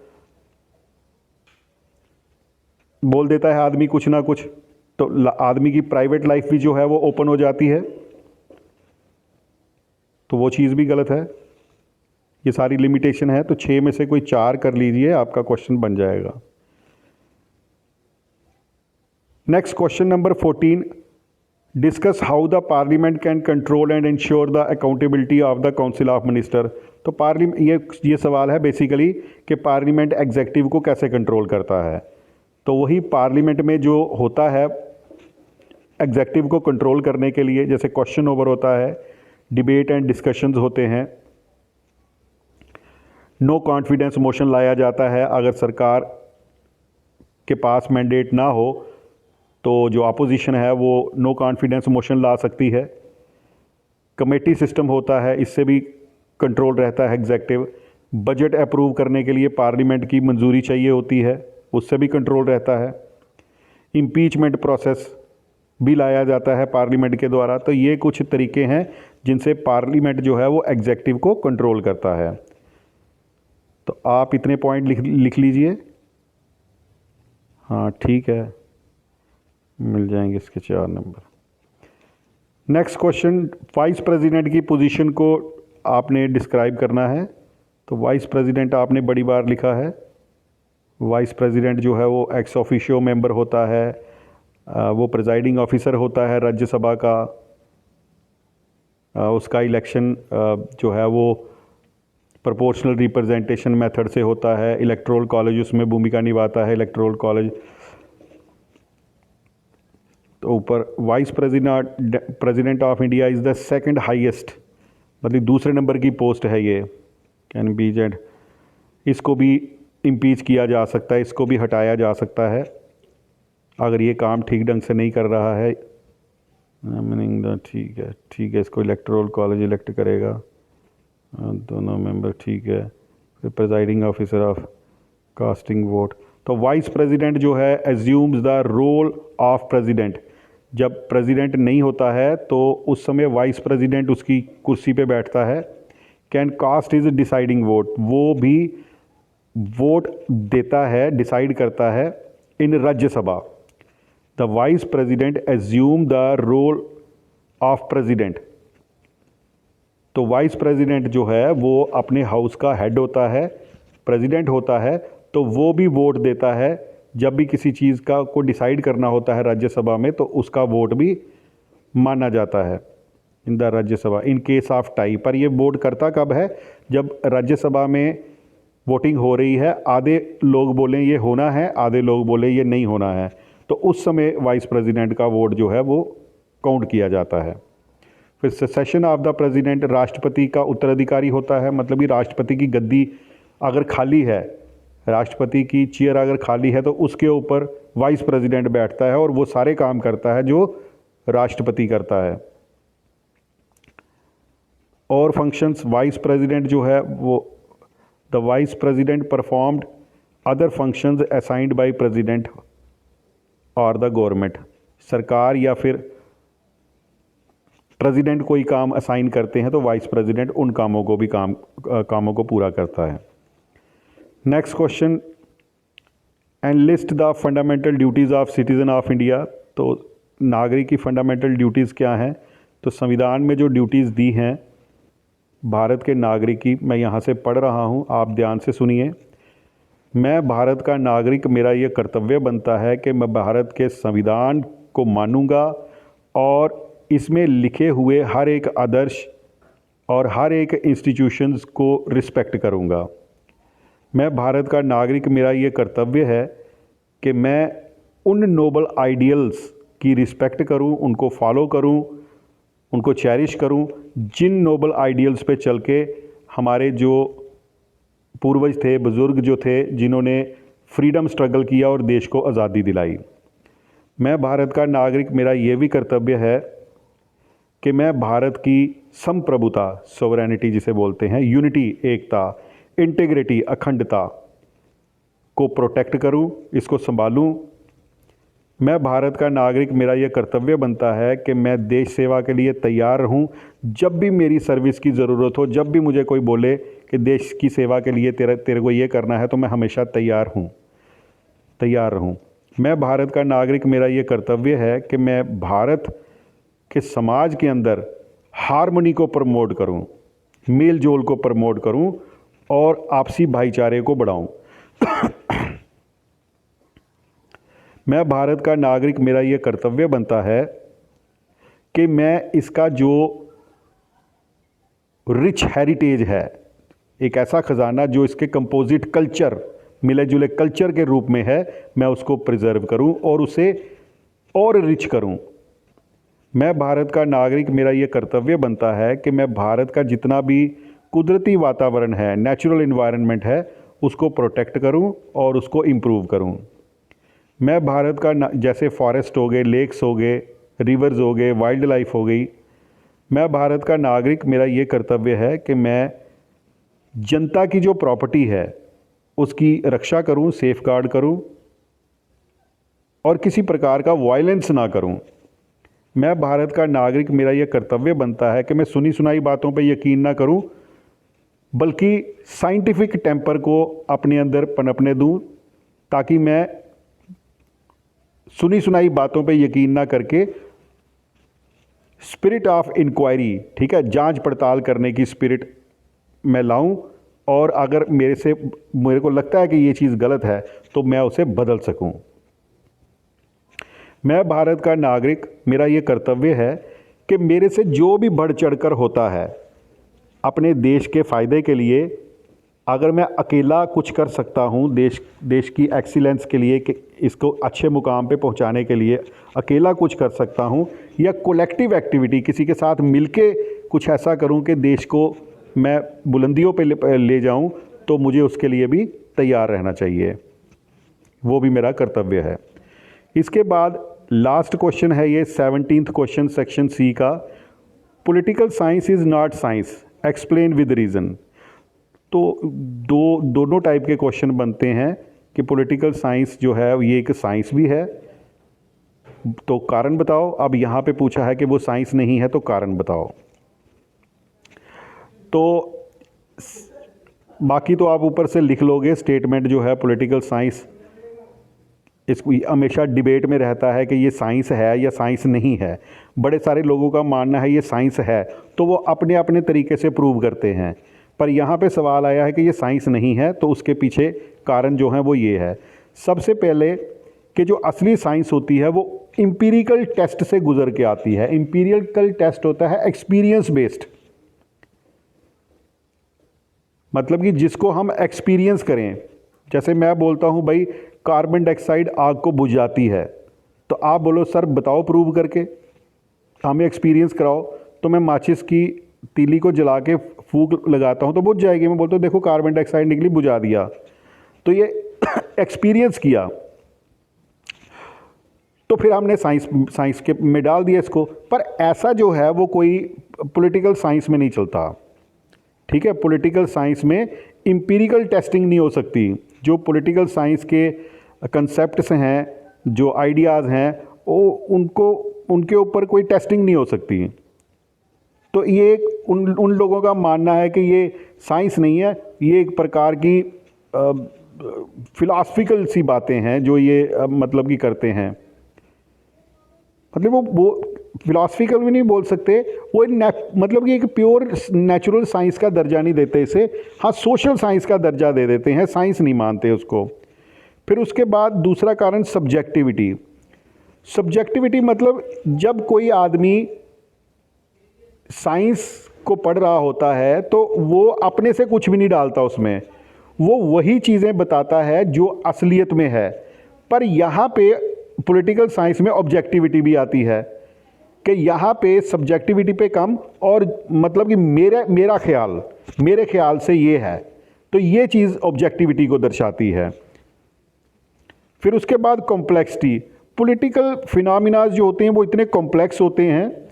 बोल देता है आदमी कुछ ना कुछ, तो आदमी की प्राइवेट लाइफ भी जो है वो ओपन हो जाती है, तो वो चीज़ भी गलत है। ये सारी लिमिटेशन है, तो 6 में से कोई 4 कर लीजिए, आपका क्वेश्चन बन जाएगा। Next question number 14, discuss how the parliament can control and ensure the accountability of the council of minister. तो पार्लियामेंट, ये सवाल है बेसिकली कि पार्लियामेंट एग्जीक्यूटिव को कैसे कंट्रोल करता है। तो वही पार्लियामेंट में जो होता है एग्जीक्यूटिव को कंट्रोल करने के लिए, जैसे क्वेश्चन ओवर होता है, डिबेट एंड डिस्कशंस होते हैं, नो कॉन्फिडेंस मोशन लाया जाता है, अगर सरकार के पास मैंडेट ना हो तो जो अपोजिशन है वो नो कॉन्फिडेंस मोशन ला सकती है। कमेटी सिस्टम होता है, इससे भी कंट्रोल रहता है एग्जेक्टिव। बजट अप्रूव करने के लिए पार्लियामेंट की मंजूरी चाहिए होती है, उससे भी कंट्रोल रहता है। इम्पीचमेंट प्रोसेस भी लाया जाता है पार्लियामेंट के द्वारा। तो ये कुछ तरीके हैं जिनसे पार्लियामेंट जो है वो एग्जेक्टिव को कंट्रोल करता है। तो आप इतने पॉइंट लिख लीजिए। हाँ ठीक है, मिल जाएंगे इसके 4 number. Next question, vice president की पोजीशन को आपने डिस्क्राइब करना है। तो वाइस प्रेसिडेंट आपने बड़ी बार लिखा है। वाइस प्रेसिडेंट जो है वो एक्स ऑफिशियो मेंबर होता है, वो प्रिजाइडिंग ऑफिसर होता है राज्यसभा का। उसका इलेक्शन जो है वो प्रोपोर्शनल रिप्रेजेंटेशन मेथड से होता है। इलेक्टोरल कॉलेज उसमें भूमिका निभाता है, इलेक्टोरल कॉलेज। तो ऊपर vice president of India is the second highest, मतलब दूसरे नंबर की पोस्ट है ये। कैन बी जेड, इसको भी इम्पीच किया जा सकता है, इसको भी हटाया जा सकता है अगर ये काम ठीक ढंग से नहीं कर रहा है। ठीक है, इसको इलेक्टोरल कॉलेज इलेक्ट करेगा, दोनों मेंबर ठीक है। फिर presiding officer of casting vote. तो वाइस प्रेसिडेंट जो है assumes the role of president. जब प्रेसिडेंट नहीं होता है तो उस समय वाइस प्रेसिडेंट उसकी कुर्सी पे बैठता है। Can cast is deciding vote, वो भी वोट देता है, डिसाइड करता है इन Rajya Sabha. The vice president assume the role of president. तो वाइस प्रेसिडेंट जो है वो अपने हाउस का हेड होता है, प्रेसिडेंट होता है, तो वो भी वोट देता है। जब भी किसी चीज़ का को डिसाइड करना होता है राज्यसभा में तो उसका वोट भी माना जाता है in the Rajya Sabha in case of tie. पर ये वोट करता कब है? जब राज्यसभा में वोटिंग हो रही है, आधे लोग बोलें ये होना है, आधे लोग बोलें ये नहीं होना है, तो उस समय वाइस प्रेसिडेंट का वोट जो है वो काउंट किया जाता है। फिर सेशन ऑफ द प्रेसिडेंट, राष्ट्रपति का उत्तराधिकारी होता है, मतलब कि राष्ट्रपति की गद्दी अगर खाली है, राष्ट्रपति की चेयर अगर खाली है तो उसके ऊपर वाइस प्रेसिडेंट बैठता है और वो सारे काम करता है जो राष्ट्रपति करता है। और फंक्शंस, वाइस प्रेसिडेंट जो है वो the vice president performed other functions assigned by president और द गवर्नमेंट। सरकार या फिर प्रेसिडेंट कोई काम असाइन करते हैं तो वाइस प्रेसिडेंट उन कामों को भी कामों को पूरा करता है। Next question, and list the fundamental duties of citizen of India. तो नागरिक की फंडामेंटल ड्यूटीज़ क्या हैं? तो संविधान में जो ड्यूटीज़ दी हैं भारत के नागरिक की, मैं यहाँ से पढ़ रहा हूँ, आप ध्यान से सुनिए। मैं भारत का नागरिक, मेरा ये कर्तव्य बनता है कि मैं भारत के संविधान को मानूंगा और इसमें लिखे हुए हर एक आदर्श और हर एक इंस्टीट्यूशंस को रिस्पेक्ट करूंगा। मैं भारत का नागरिक, मेरा ये कर्तव्य है कि मैं उन नोबल आइडियल्स की रिस्पेक्ट करूं, उनको फॉलो करूं, उनको चेरिश करूं, जिन नोबल आइडियल्स पे चल के हमारे जो पूर्वज थे, बुज़ुर्ग जो थे, जिन्होंने फ्रीडम स्ट्रगल किया और देश को आज़ादी दिलाई। मैं भारत का नागरिक, मेरा ये भी कर्तव्य है कि मैं भारत की संप्रभुता, सोवरेनिटी जिसे बोलते हैं, यूनिटी, एकता, इंटीग्रिटी, अखंडता को प्रोटेक्ट करूं, इसको संभालूं। मैं भारत का नागरिक, मेरा यह कर्तव्य बनता है कि मैं देश सेवा के लिए तैयार रहूं। जब भी मेरी सर्विस की ज़रूरत हो, जब भी मुझे कोई बोले कि देश की सेवा के लिए तेरे को ये करना है, तो मैं हमेशा तैयार रहूं। मैं भारत का नागरिक, मेरा ये कर्तव्य है कि मैं भारत के समाज के अंदर हार्मनी को प्रमोट करूं, मेल जोल को प्रमोट करूं और आपसी भाईचारे को बढ़ाऊं। मैं भारत का नागरिक, मेरा ये कर्तव्य बनता है कि मैं इसका जो रिच हेरिटेज है, एक ऐसा ख़जाना जो इसके कंपोजिट कल्चर, मिले जुले कल्चर के रूप में है, मैं उसको प्रिजर्व करूं और उसे और रिच करूं। मैं भारत का नागरिक, मेरा ये कर्तव्य बनता है कि मैं भारत का जितना भी कुदरती वातावरण है, नेचुरल इन्वायरमेंट है, उसको प्रोटेक्ट करूं और उसको इम्प्रूव करूं। मैं भारत का जैसे फॉरेस्ट हो गए, लेक्स हो गए, रिवर्स हो गए, वाइल्ड लाइफ हो गई, मैं भारत का नागरिक, मेरा ये कर्तव्य है कि मैं जनता की जो प्रॉपर्टी है उसकी रक्षा करूं, सेफ गार्ड करूं और किसी प्रकार का वायलेंस ना करूं। मैं भारत का नागरिक, मेरा यह कर्तव्य बनता है कि मैं सुनी सुनाई बातों पर यकीन ना करूं, बल्कि साइंटिफिक टेम्पर को अपने अंदर पनपने दूं, ताकि मैं सुनी सुनाई बातों पे यकीन ना करके स्पिरिट ऑफ इंक्वायरी, ठीक है, जांच पड़ताल करने की स्पिरिट मैं लाऊं, और अगर मेरे को लगता है कि ये चीज़ गलत है तो मैं उसे बदल सकूं। मैं भारत का नागरिक, मेरा ये कर्तव्य है कि मेरे से जो भी बढ़ चढ़कर होता है अपने देश के फ़ायदे के लिए, अगर मैं अकेला कुछ कर सकता हूँ देश की एक्सीलेंस के लिए, कि इसको अच्छे मुकाम पे पहुँचाने के लिए अकेला कुछ कर सकता हूँ, या कोलेक्टिव एक्टिविटी किसी के साथ मिलके कुछ ऐसा करूँ कि देश को मैं बुलंदियों पे ले जाऊँ, तो मुझे उसके लिए भी तैयार रहना चाहिए। वो भी मेरा कर्तव्य है। इसके बाद लास्ट क्वेश्चन है ये 17th क्वेश्चन सेक्शन सी का, political science is not science, explain with reason. तो दोनों टाइप के क्वेश्चन बनते हैं कि पॉलिटिकल साइंस जो है ये एक साइंस भी है, तो कारण बताओ। अब यहाँ पे पूछा है कि वो साइंस नहीं है, तो कारण बताओ। तो बाकी तो आप ऊपर से लिख लोगे स्टेटमेंट जो है पॉलिटिकल साइंस, इसको हमेशा डिबेट में रहता है कि ये साइंस है या साइंस नहीं है। बड़े सारे लोगों का मानना है ये साइंस है, तो वो अपने अपने तरीके से प्रूव करते हैं, पर यहाँ पे सवाल आया है कि ये साइंस नहीं है, तो उसके पीछे कारण जो है वो ये है। सबसे पहले कि जो असली साइंस होती है वो एम्पिरिकल टेस्ट से गुजर के आती है। एम्पिरिकल टेस्ट होता है एक्सपीरियंस बेस्ड, मतलब कि जिसको हम एक्सपीरियंस करें। जैसे मैं बोलता हूँ भाई कार्बन डाइऑक्साइड आग को बुझाती है, तो आप बोलो सर बताओ प्रूव करके, हमें एक्सपीरियंस कराओ। तो मैं माचिस की तीली को जला के फूंक लगाता हूँ तो बुझ जाएगी। मैं बोलता हूँ देखो कार्बन डाइऑक्साइड निकली, बुझा दिया, तो ये एक्सपीरियंस किया। तो फिर हमने साइंस के में डाल दिया इसको। पर ऐसा जो है वो कोई पॉलिटिकल साइंस में नहीं चलता, ठीक है। पॉलिटिकल साइंस में एम्पिरिकल टेस्टिंग नहीं हो सकती। जो पॉलिटिकल साइंस के कंसेप्ट्स हैं, जो आइडियाज़ हैं, वो उनके ऊपर कोई टेस्टिंग नहीं हो सकती। तो ये उन लोगों का मानना है कि ये साइंस नहीं है, ये एक प्रकार की फिलॉसफिकल सी बातें हैं जो ये मतलब कि करते हैं। मतलब वो फिलॉसफिकल भी नहीं बोल सकते, वो मतलब कि एक प्योर नेचुरल साइंस का दर्जा नहीं देते इसे, हाँ सोशल साइंस का दर्जा दे देते हैं, साइंस नहीं मानते उसको। फिर उसके बाद दूसरा कारण सब्जेक्टिविटी। सब्जेक्टिविटी मतलब जब कोई आदमी साइंस को पढ़ रहा होता है तो वो अपने से कुछ भी नहीं डालता उसमें, वो वही चीज़ें बताता है जो असलियत में है। पर यहाँ पे पॉलिटिकल साइंस में ऑब्जेक्टिविटी भी आती है कि यहाँ पे सब्जेक्टिविटी पे कम, और मतलब कि मेरे ख्याल से ये है, तो ये चीज़ ऑब्जेक्टिविटी को दर्शाती है। फिर उसके बाद कॉम्प्लेक्सिटी। पॉलिटिकल फिनोमिनाज जो होते हैं वो इतने कॉम्प्लेक्स होते हैं,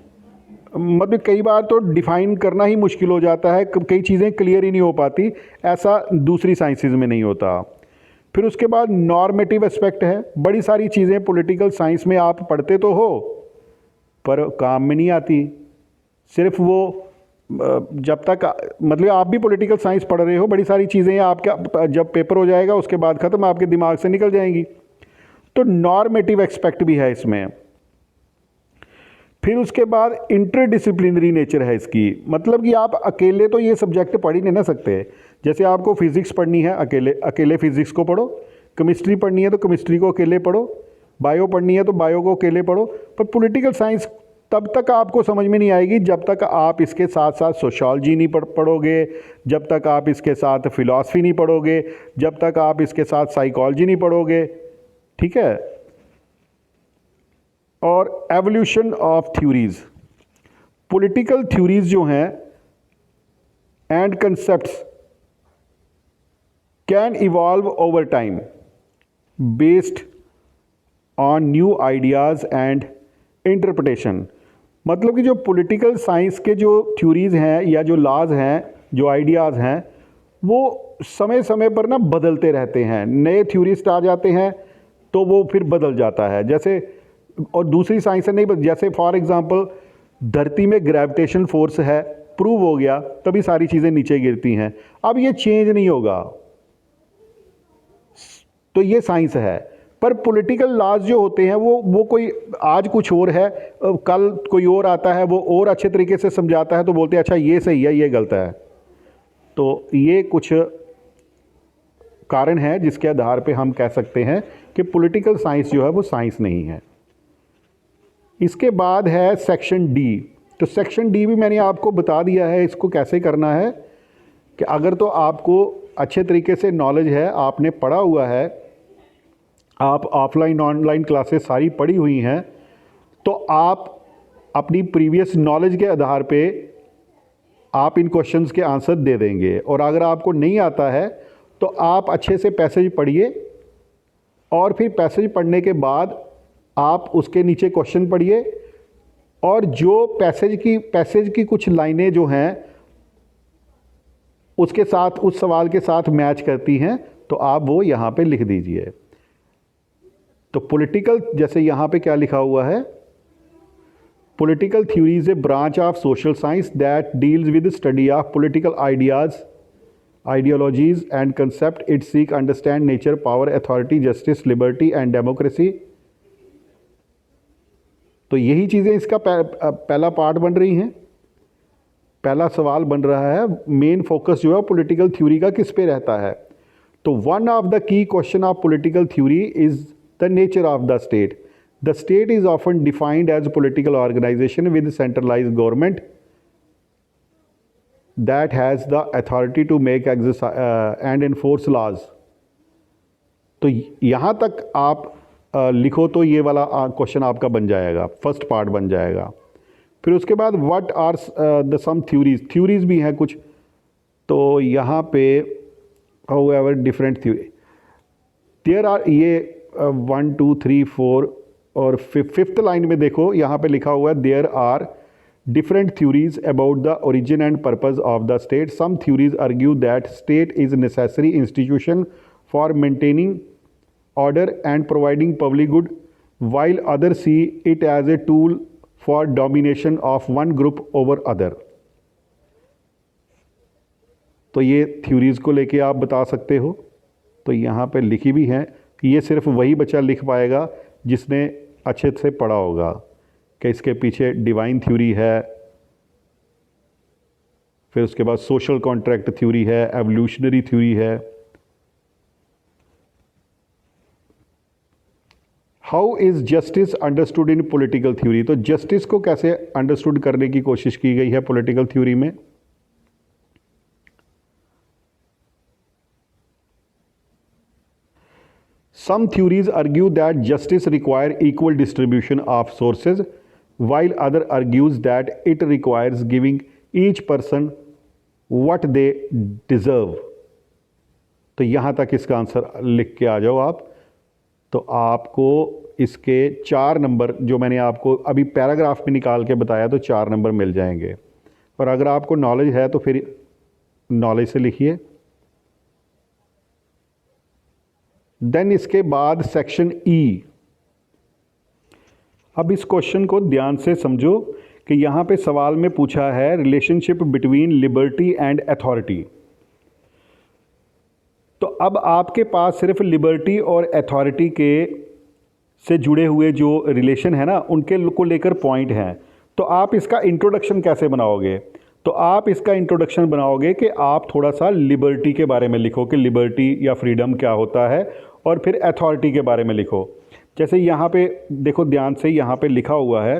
मतलब कई बार तो डिफाइन करना ही मुश्किल हो जाता है, कई चीज़ें क्लियर ही नहीं हो पाती। ऐसा दूसरी साइंसेज में नहीं होता। फिर उसके बाद नॉर्मेटिव एस्पेक्ट है। बड़ी सारी चीज़ें पॉलिटिकल साइंस में आप पढ़ते तो हो पर काम में नहीं आती। सिर्फ वो जब तक मतलब आप भी पॉलिटिकल साइंस पढ़ रहे हो, बड़ी सारी चीज़ें आपका जब पेपर हो जाएगा उसके बाद ख़त्म, आपके दिमाग से निकल जाएंगी। तो नॉर्मेटिव एस्पेक्ट भी है इसमें। फिर उसके बाद इंटरडिसिप्लिनरी नेचर है इसकी, मतलब कि आप अकेले तो ये सब्जेक्ट पढ़ ही नहीं ना सकते। जैसे आपको फिज़िक्स पढ़नी है, अकेले फिज़िक्स को पढ़ो, केमिस्ट्री पढ़नी है तो केमिस्ट्री को अकेले पढ़ो, बायो पढ़नी है तो बायो को अकेले पढ़ो। पर पॉलिटिकल साइंस तब तक आपको समझ में नहीं आएगी जब तक आप इसके साथ साथ सोशोलॉजी नहीं पढ़ोगे, जब तक आप इसके साथ फिलॉसफी नहीं पढ़ोगे, जब तक आप इसके साथ साइकोलॉजी नहीं पढ़ोगे, ठीक है। और evolution of theories, political theories जो हैं and concepts can evolve over time based on new ideas and interpretation. मतलब कि जो पॉलिटिकल साइंस के जो थ्योरीज हैं या जो लॉज हैं, जो आइडियाज़ हैं, वो समय समय पर ना बदलते रहते हैं, नए थ्योरिस्ट आ जाते हैं तो वो फिर बदल जाता है। जैसे और दूसरी साइंस से नहीं बदल, जैसे फॉर एग्जांपल धरती में ग्रेविटेशन फोर्स है, प्रूव हो गया, तभी सारी चीज़ें नीचे गिरती हैं। अब ये चेंज नहीं होगा, तो ये साइंस है। पर पॉलिटिकल लॉज जो होते हैं वो कोई आज कुछ और है, कल कोई और आता है, वो और अच्छे तरीके से समझाता है, तो बोलते हैं अच्छा ये सही है, ये गलत है। तो ये कुछ कारण है जिसके आधार पे हम कह सकते हैं कि पॉलिटिकल साइंस जो है वो साइंस नहीं है। इसके बाद है सेक्शन डी। तो सेक्शन डी भी मैंने आपको बता दिया है इसको कैसे करना है, कि अगर तो आपको अच्छे तरीके से नॉलेज है, आपने पढ़ा हुआ है, आप ऑफलाइन ऑनलाइन क्लासेस सारी पढ़ी हुई हैं, तो आप अपनी प्रीवियस नॉलेज के आधार पे आप इन क्वेश्चंस के आंसर दे देंगे। और अगर आपको नहीं आता है तो आप अच्छे से पैसेज पढ़िए, और फिर पैसेज पढ़ने के बाद आप उसके नीचे क्वेश्चन पढ़िए, और जो पैसेज की कुछ लाइनें जो हैं उसके साथ, उस सवाल के साथ मैच करती हैं, तो आप वो यहाँ पे लिख दीजिए। तो पॉलिटिकल, जैसे यहाँ पे क्या लिखा हुआ है, political theory is a branch of social science that deals with study of political ideas, ideologies and concept. It seek understand nature, power, authority, justice, liberty and democracy. तो यही चीज़ें इसका पहला पार्ट बन रही हैं, पहला सवाल बन रहा है। मेन फोकस जो है पॉलिटिकल थ्योरी का किस पे रहता है। तो one of the key question of political theory is the nature of the state. The state is often defined as political organization with centralized government that has the authority to make and enforce laws। तो यहाँ तक आप लिखो तो ये वाला question आपका बन जाएगा, फर्स्ट पार्ट बन जाएगा। फिर उसके बाद what are the some theories भी हैं कुछ, तो यहाँ पे however different theory there are, ये 1 2 3 4 और फिफ्थ लाइन में देखो यहाँ पे लिखा हुआ है there are different theories about the origin and purpose of the state. Some theories argue that state is a necessary institution for maintaining order and providing public good, while others see it as a tool for domination of one group over other। तो ये theories को लेके आप बता सकते हो, तो यहाँ पे लिखी भी हैं। ये सिर्फ वही बच्चा लिख पाएगा जिसने अच्छे से पढ़ा होगा कि इसके पीछे डिवाइन थ्योरी है, फिर उसके बाद सोशल कॉन्ट्रैक्ट थ्योरी है, एवोल्यूशनरी थ्योरी है। How is justice understood in political theory. तो जस्टिस को कैसे अंडरस्टूड करने की कोशिश की गई है पॉलिटिकल थ्योरी में। Some theories argue that justice requires equal distribution of sources, while other argues that it requires giving each person what they deserve। तो यहाँ तक इसका आंसर लिख के आ जाओ आप। तो आपको इसके 4 नंबर जो मैंने आपको अभी पैराग्राफ में निकाल के बताया, तो 4 नंबर मिल जाएंगे। और अगर आपको नॉलेज है तो फिर नॉलेज से लिखिए। देन इसके बाद सेक्शन ई। अब इस क्वेश्चन को ध्यान से समझो कि यहाँ पे सवाल में पूछा है relationship between liberty and authority. तो अब आपके पास सिर्फ लिबर्टी और अथॉरिटी के से जुड़े हुए जो रिलेशन है ना, उनके को लेकर पॉइंट हैं। तो आप इसका इंट्रोडक्शन कैसे बनाओगे। तो आप इसका इंट्रोडक्शन बनाओगे कि आप थोड़ा सा लिबर्टी के बारे में लिखो कि लिबर्टी या फ्रीडम क्या होता है, और फिर अथॉरिटी के बारे में लिखो। जैसे यहाँ पे देखो ध्यान से, यहाँ पे लिखा हुआ है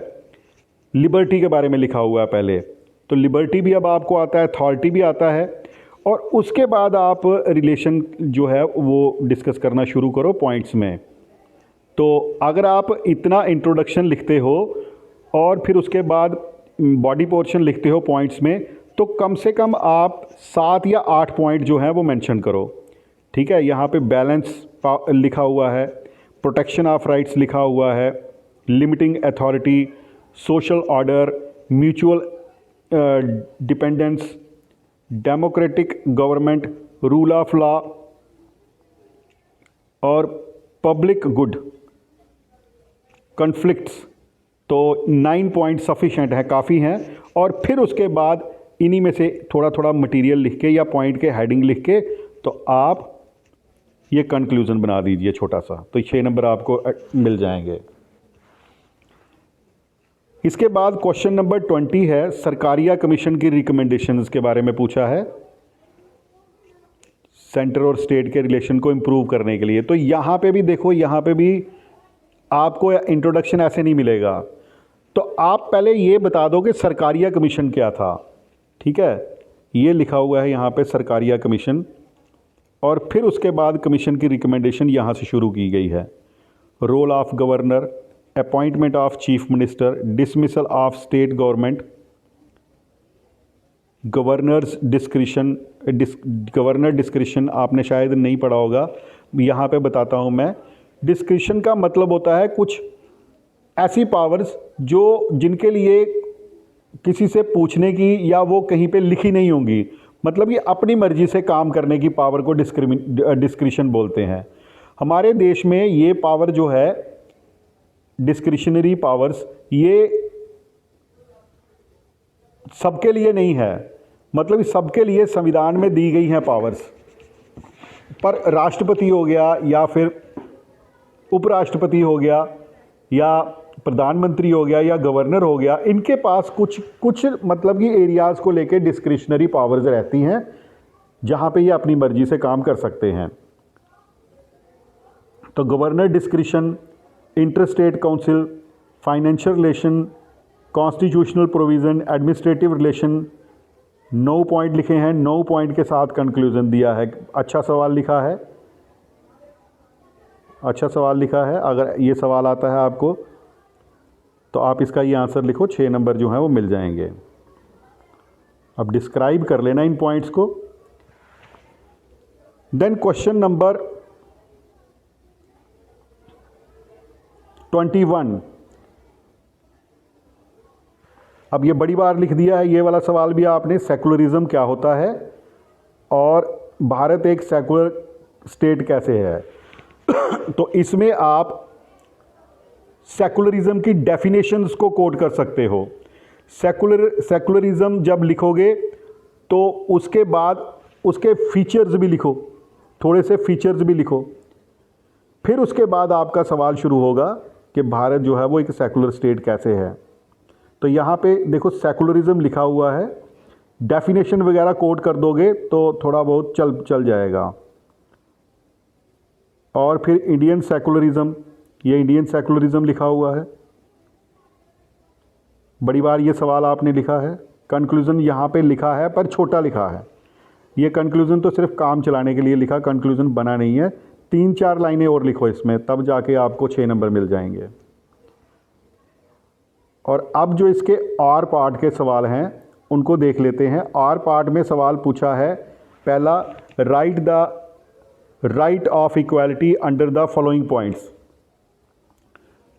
लिबर्टी के बारे में लिखा हुआ है पहले। तो लिबर्टी भी अब आपको आता है, अथॉरिटी भी आता है, और उसके बाद आप रिलेशन जो है वो डिस्कस करना शुरू करो पॉइंट्स में। तो अगर आप इतना इंट्रोडक्शन लिखते हो और फिर उसके बाद बॉडी पोर्शन लिखते हो पॉइंट्स में, तो कम से कम आप 7 या 8 पॉइंट जो हैं वो मेंशन करो। ठीक है, यहाँ पे बैलेंस लिखा हुआ है, प्रोटेक्शन ऑफ राइट्स लिखा हुआ है, limiting authority, social order, mutual dependence, democratic government, rule of law और पब्लिक गुड, कॉन्फ्लिक्ट्स, तो 9 पॉइंट सफिशेंट है, काफ़ी हैं। और फिर उसके बाद इन्हीं में से थोड़ा थोड़ा मटेरियल लिख के या पॉइंट के हेडिंग लिख के तो आप ये कंक्लूज़न बना दीजिए छोटा सा, तो 6 नंबर आपको मिल जाएंगे। इसके बाद क्वेश्चन नंबर 20 है, सरकारिया कमीशन की रिकमेंडेशंस के बारे में पूछा है, सेंटर और स्टेट के रिलेशन को इम्प्रूव करने के लिए। तो यहाँ पे भी देखो, यहाँ पे भी आपको इंट्रोडक्शन ऐसे नहीं मिलेगा, तो आप पहले ये बता दो कि सरकारिया कमीशन क्या था, ठीक है। ये लिखा हुआ है यहाँ पे सरकारिया कमीशन, और फिर उसके बाद कमीशन की रिकमेंडेशन यहाँ से शुरू की गई है। Role of governor, appointment of chief minister, dismissal of state government, governor's discretion, governor discretion आपने शायद नहीं पढ़ा होगा, यहाँ पे बताता हूँ मैं। डिस्क्रिशन का मतलब होता है कुछ ऐसी पावर्स जो जिनके लिए किसी से पूछने की या वो कहीं पे लिखी नहीं होंगी, मतलब ये अपनी मर्जी से काम करने की पावर को डिस्क्रिशन बोलते हैं। हमारे देश में ये पावर जो है डिस्क्रिशनरी पावर्स, ये सबके लिए नहीं है, मतलब सबके लिए संविधान में दी गई हैं पावर्स, पर राष्ट्रपति हो गया या फिर उपराष्ट्रपति हो गया या प्रधानमंत्री हो गया या गवर्नर हो गया, इनके पास कुछ मतलब कि एरियाज़ को लेके डिस्क्रिशनरी पावर्स रहती हैं जहाँ पे ये अपनी मर्जी से काम कर सकते हैं। तो governor discretion, interstate council, financial relation, constitutional provision, administrative relation, 9 point लिखे हैं, 9 पॉइंट के साथ कंक्लूजन दिया है। अच्छा सवाल लिखा है, अच्छा सवाल लिखा है। अगर ये सवाल आता है आपको तो आप इसका ये आंसर लिखो, 6 नंबर जो हैं वो मिल जाएंगे। अब डिस्क्राइब कर लेना इन पॉइंट्स को। देन क्वेश्चन नंबर 21, अब ये बड़ी बार लिख दिया है ये वाला सवाल भी आपने, सेकुलरिज्म क्या होता है और भारत एक सेकुलर स्टेट कैसे है। तो इसमें आप सेकुलरिज्म की डेफिनेशंस को कोट कर सकते हो। सेकुलरिज्म जब लिखोगे तो उसके बाद उसके फीचर्स भी लिखो, थोड़े से फीचर्स भी लिखो, फिर उसके बाद आपका सवाल शुरू होगा कि भारत जो है वो एक सेकुलर स्टेट कैसे है। तो यहाँ पे देखो सेकुलरिज्म लिखा हुआ है, डेफिनेशन वगैरह कोट कर दोगे तो थोड़ा बहुत चल जाएगा। और फिर इंडियन सेकुलरिज्म, ये इंडियन सेकुलरिज्म लिखा हुआ है, बड़ी बार ये सवाल आपने लिखा है। कंक्लूज़न यहाँ पे लिखा है पर छोटा लिखा है, ये कंक्लूज़न तो सिर्फ काम चलाने के लिए लिखा, कंक्लूज़न बना नहीं है। 3-4 लाइनें और लिखो इसमें, तब जाके आपको 6 नंबर मिल जाएंगे। और अब जो इसके आर पार्ट के सवाल हैं उनको देख लेते हैं। आर पार्ट में सवाल पूछा है, पहला, right the right of equality under the following points.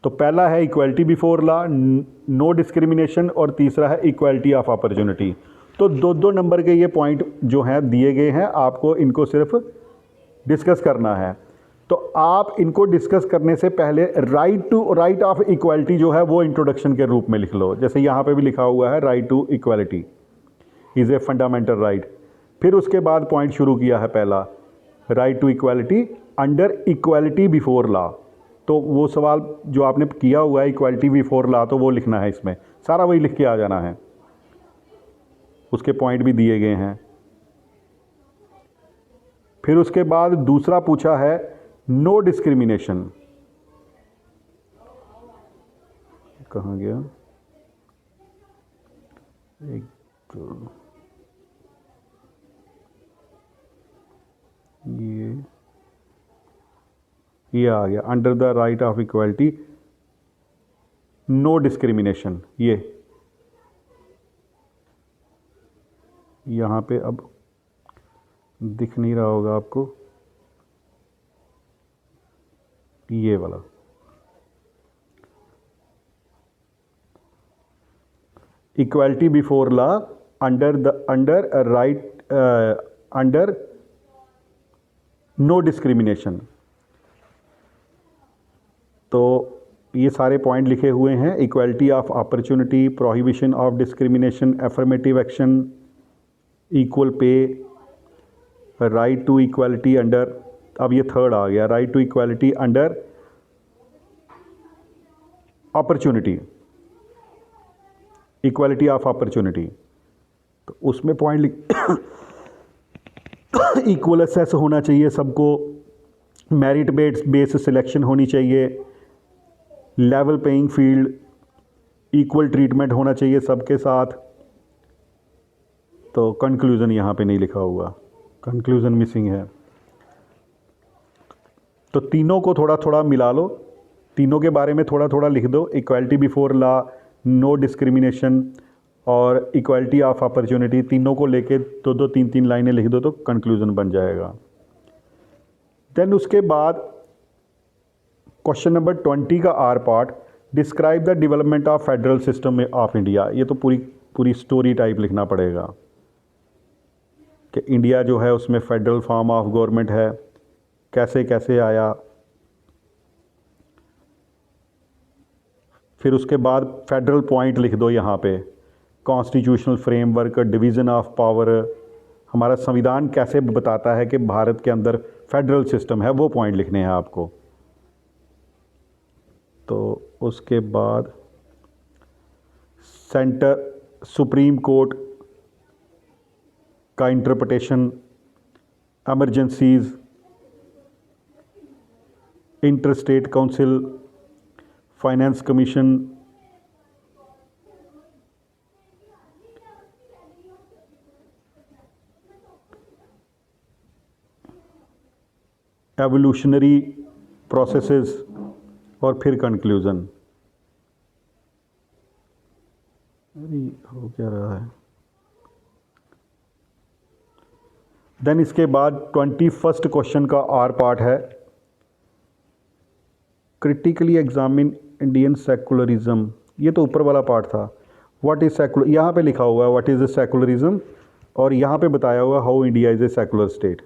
तो पहला है equality before law, no discrimination, और तीसरा है इक्वालिटी ऑफ अपॉर्चुनिटी। तो 2-2 नंबर के ये पॉइंट जो हैं दिए गए हैं, आपको इनको सिर्फ डिस्कस करना है। तो आप इनको डिस्कस करने से पहले राइट ऑफ इक्वालिटी जो है वो इंट्रोडक्शन के रूप में लिख लो, जैसे यहाँ पे भी लिखा हुआ है, right to equality is a fundamental right. फिर उसके बाद पॉइंट शुरू किया है पहला, right to equality under equality before law. तो वो सवाल जो आपने किया हुआ है इक्वालिटी बिफोर लॉ, तो वो लिखना है इसमें, सारा वही लिख के आ जाना है, उसके पॉइंट भी दिए गए हैं। फिर उसके बाद दूसरा पूछा है नो डिस्क्रिमिनेशन, कहाँ गया, एक तो ये आ गया, under the right of equality no discrimination. ये यहाँ पे अब दिख नहीं रहा होगा आपको, ये वाला equality before law under no discrimination. तो ये सारे पॉइंट लिखे हुए हैं, equality of opportunity, prohibition of discrimination, affirmative action, equal pay, right to equality under, अब ये थर्ड आ गया, right to equality under opportunity, equality of opportunity. तो उसमें पॉइंट इक्वल एक्सेस होना चाहिए सबको, मेरिट बेस्ड सिलेक्शन होनी चाहिए, level paying field, equal treatment होना चाहिए सबके साथ। तो कंक्लूज़न यहाँ पे नहीं लिखा हुआ, कंक्लूज़न मिसिंग है। तो तीनों को थोड़ा थोड़ा मिला लो, तीनों के बारे में थोड़ा थोड़ा लिख दो, equality before law, no discrimination और इक्वालिटी ऑफ अपॉर्चुनिटी, तीनों को लेके दो दो तीन तीन लाइनें लिख दो तो कंक्लूज़न बन जाएगा। देन उसके बाद क्वेश्चन नंबर 20 का R part, describe the development of federal system of India. ये तो पूरी स्टोरी टाइप लिखना पड़ेगा कि इंडिया जो है उसमें फेडरल फॉर्म ऑफ गवर्नमेंट है, कैसे कैसे आया। फिर उसके बाद फेडरल पॉइंट लिख दो यहाँ पे, constitutional framework, division of power, हमारा संविधान कैसे बताता है कि भारत के अंदर फेडरल सिस्टम है, वो पॉइंट लिखने हैं आपको। तो उसके बाद सेंटर सुप्रीम कोर्ट का interpretation, emergencies, inter state council, finance commission, evolutionary processes और फिर कंक्लूज़न। अरे हो क्या रहा है। देन इसके बाद 21st क्वेश्चन का आर पार्ट है, क्रिटिकली एग्जामिन इंडियन सेकुलरिज्म। ये तो ऊपर वाला पार्ट था, व्हाट इज़ सेकुलर, यहाँ पे लिखा हुआ है व्हाट इज़ द सेकुलरिज्म, और यहाँ पे बताया हुआ how India is a secular state.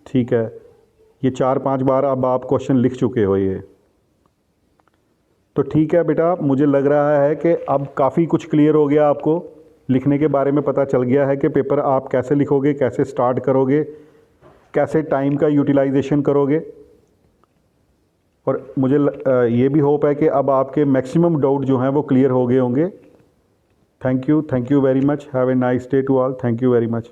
ठीक है, ये 4-5 बार अब आप क्वेश्चन लिख चुके हो ये। तो ठीक है बेटा, मुझे लग रहा है कि अब काफ़ी कुछ क्लियर हो गया, आपको लिखने के बारे में पता चल गया है कि पेपर आप कैसे लिखोगे, कैसे स्टार्ट करोगे, कैसे टाइम का यूटिलाइजेशन करोगे। और मुझे ये भी होप है कि अब आपके मैक्सिमम डाउट जो हैं वो क्लियर हो गए होंगे। Thank you very much, have a nice day to all, thank you very much.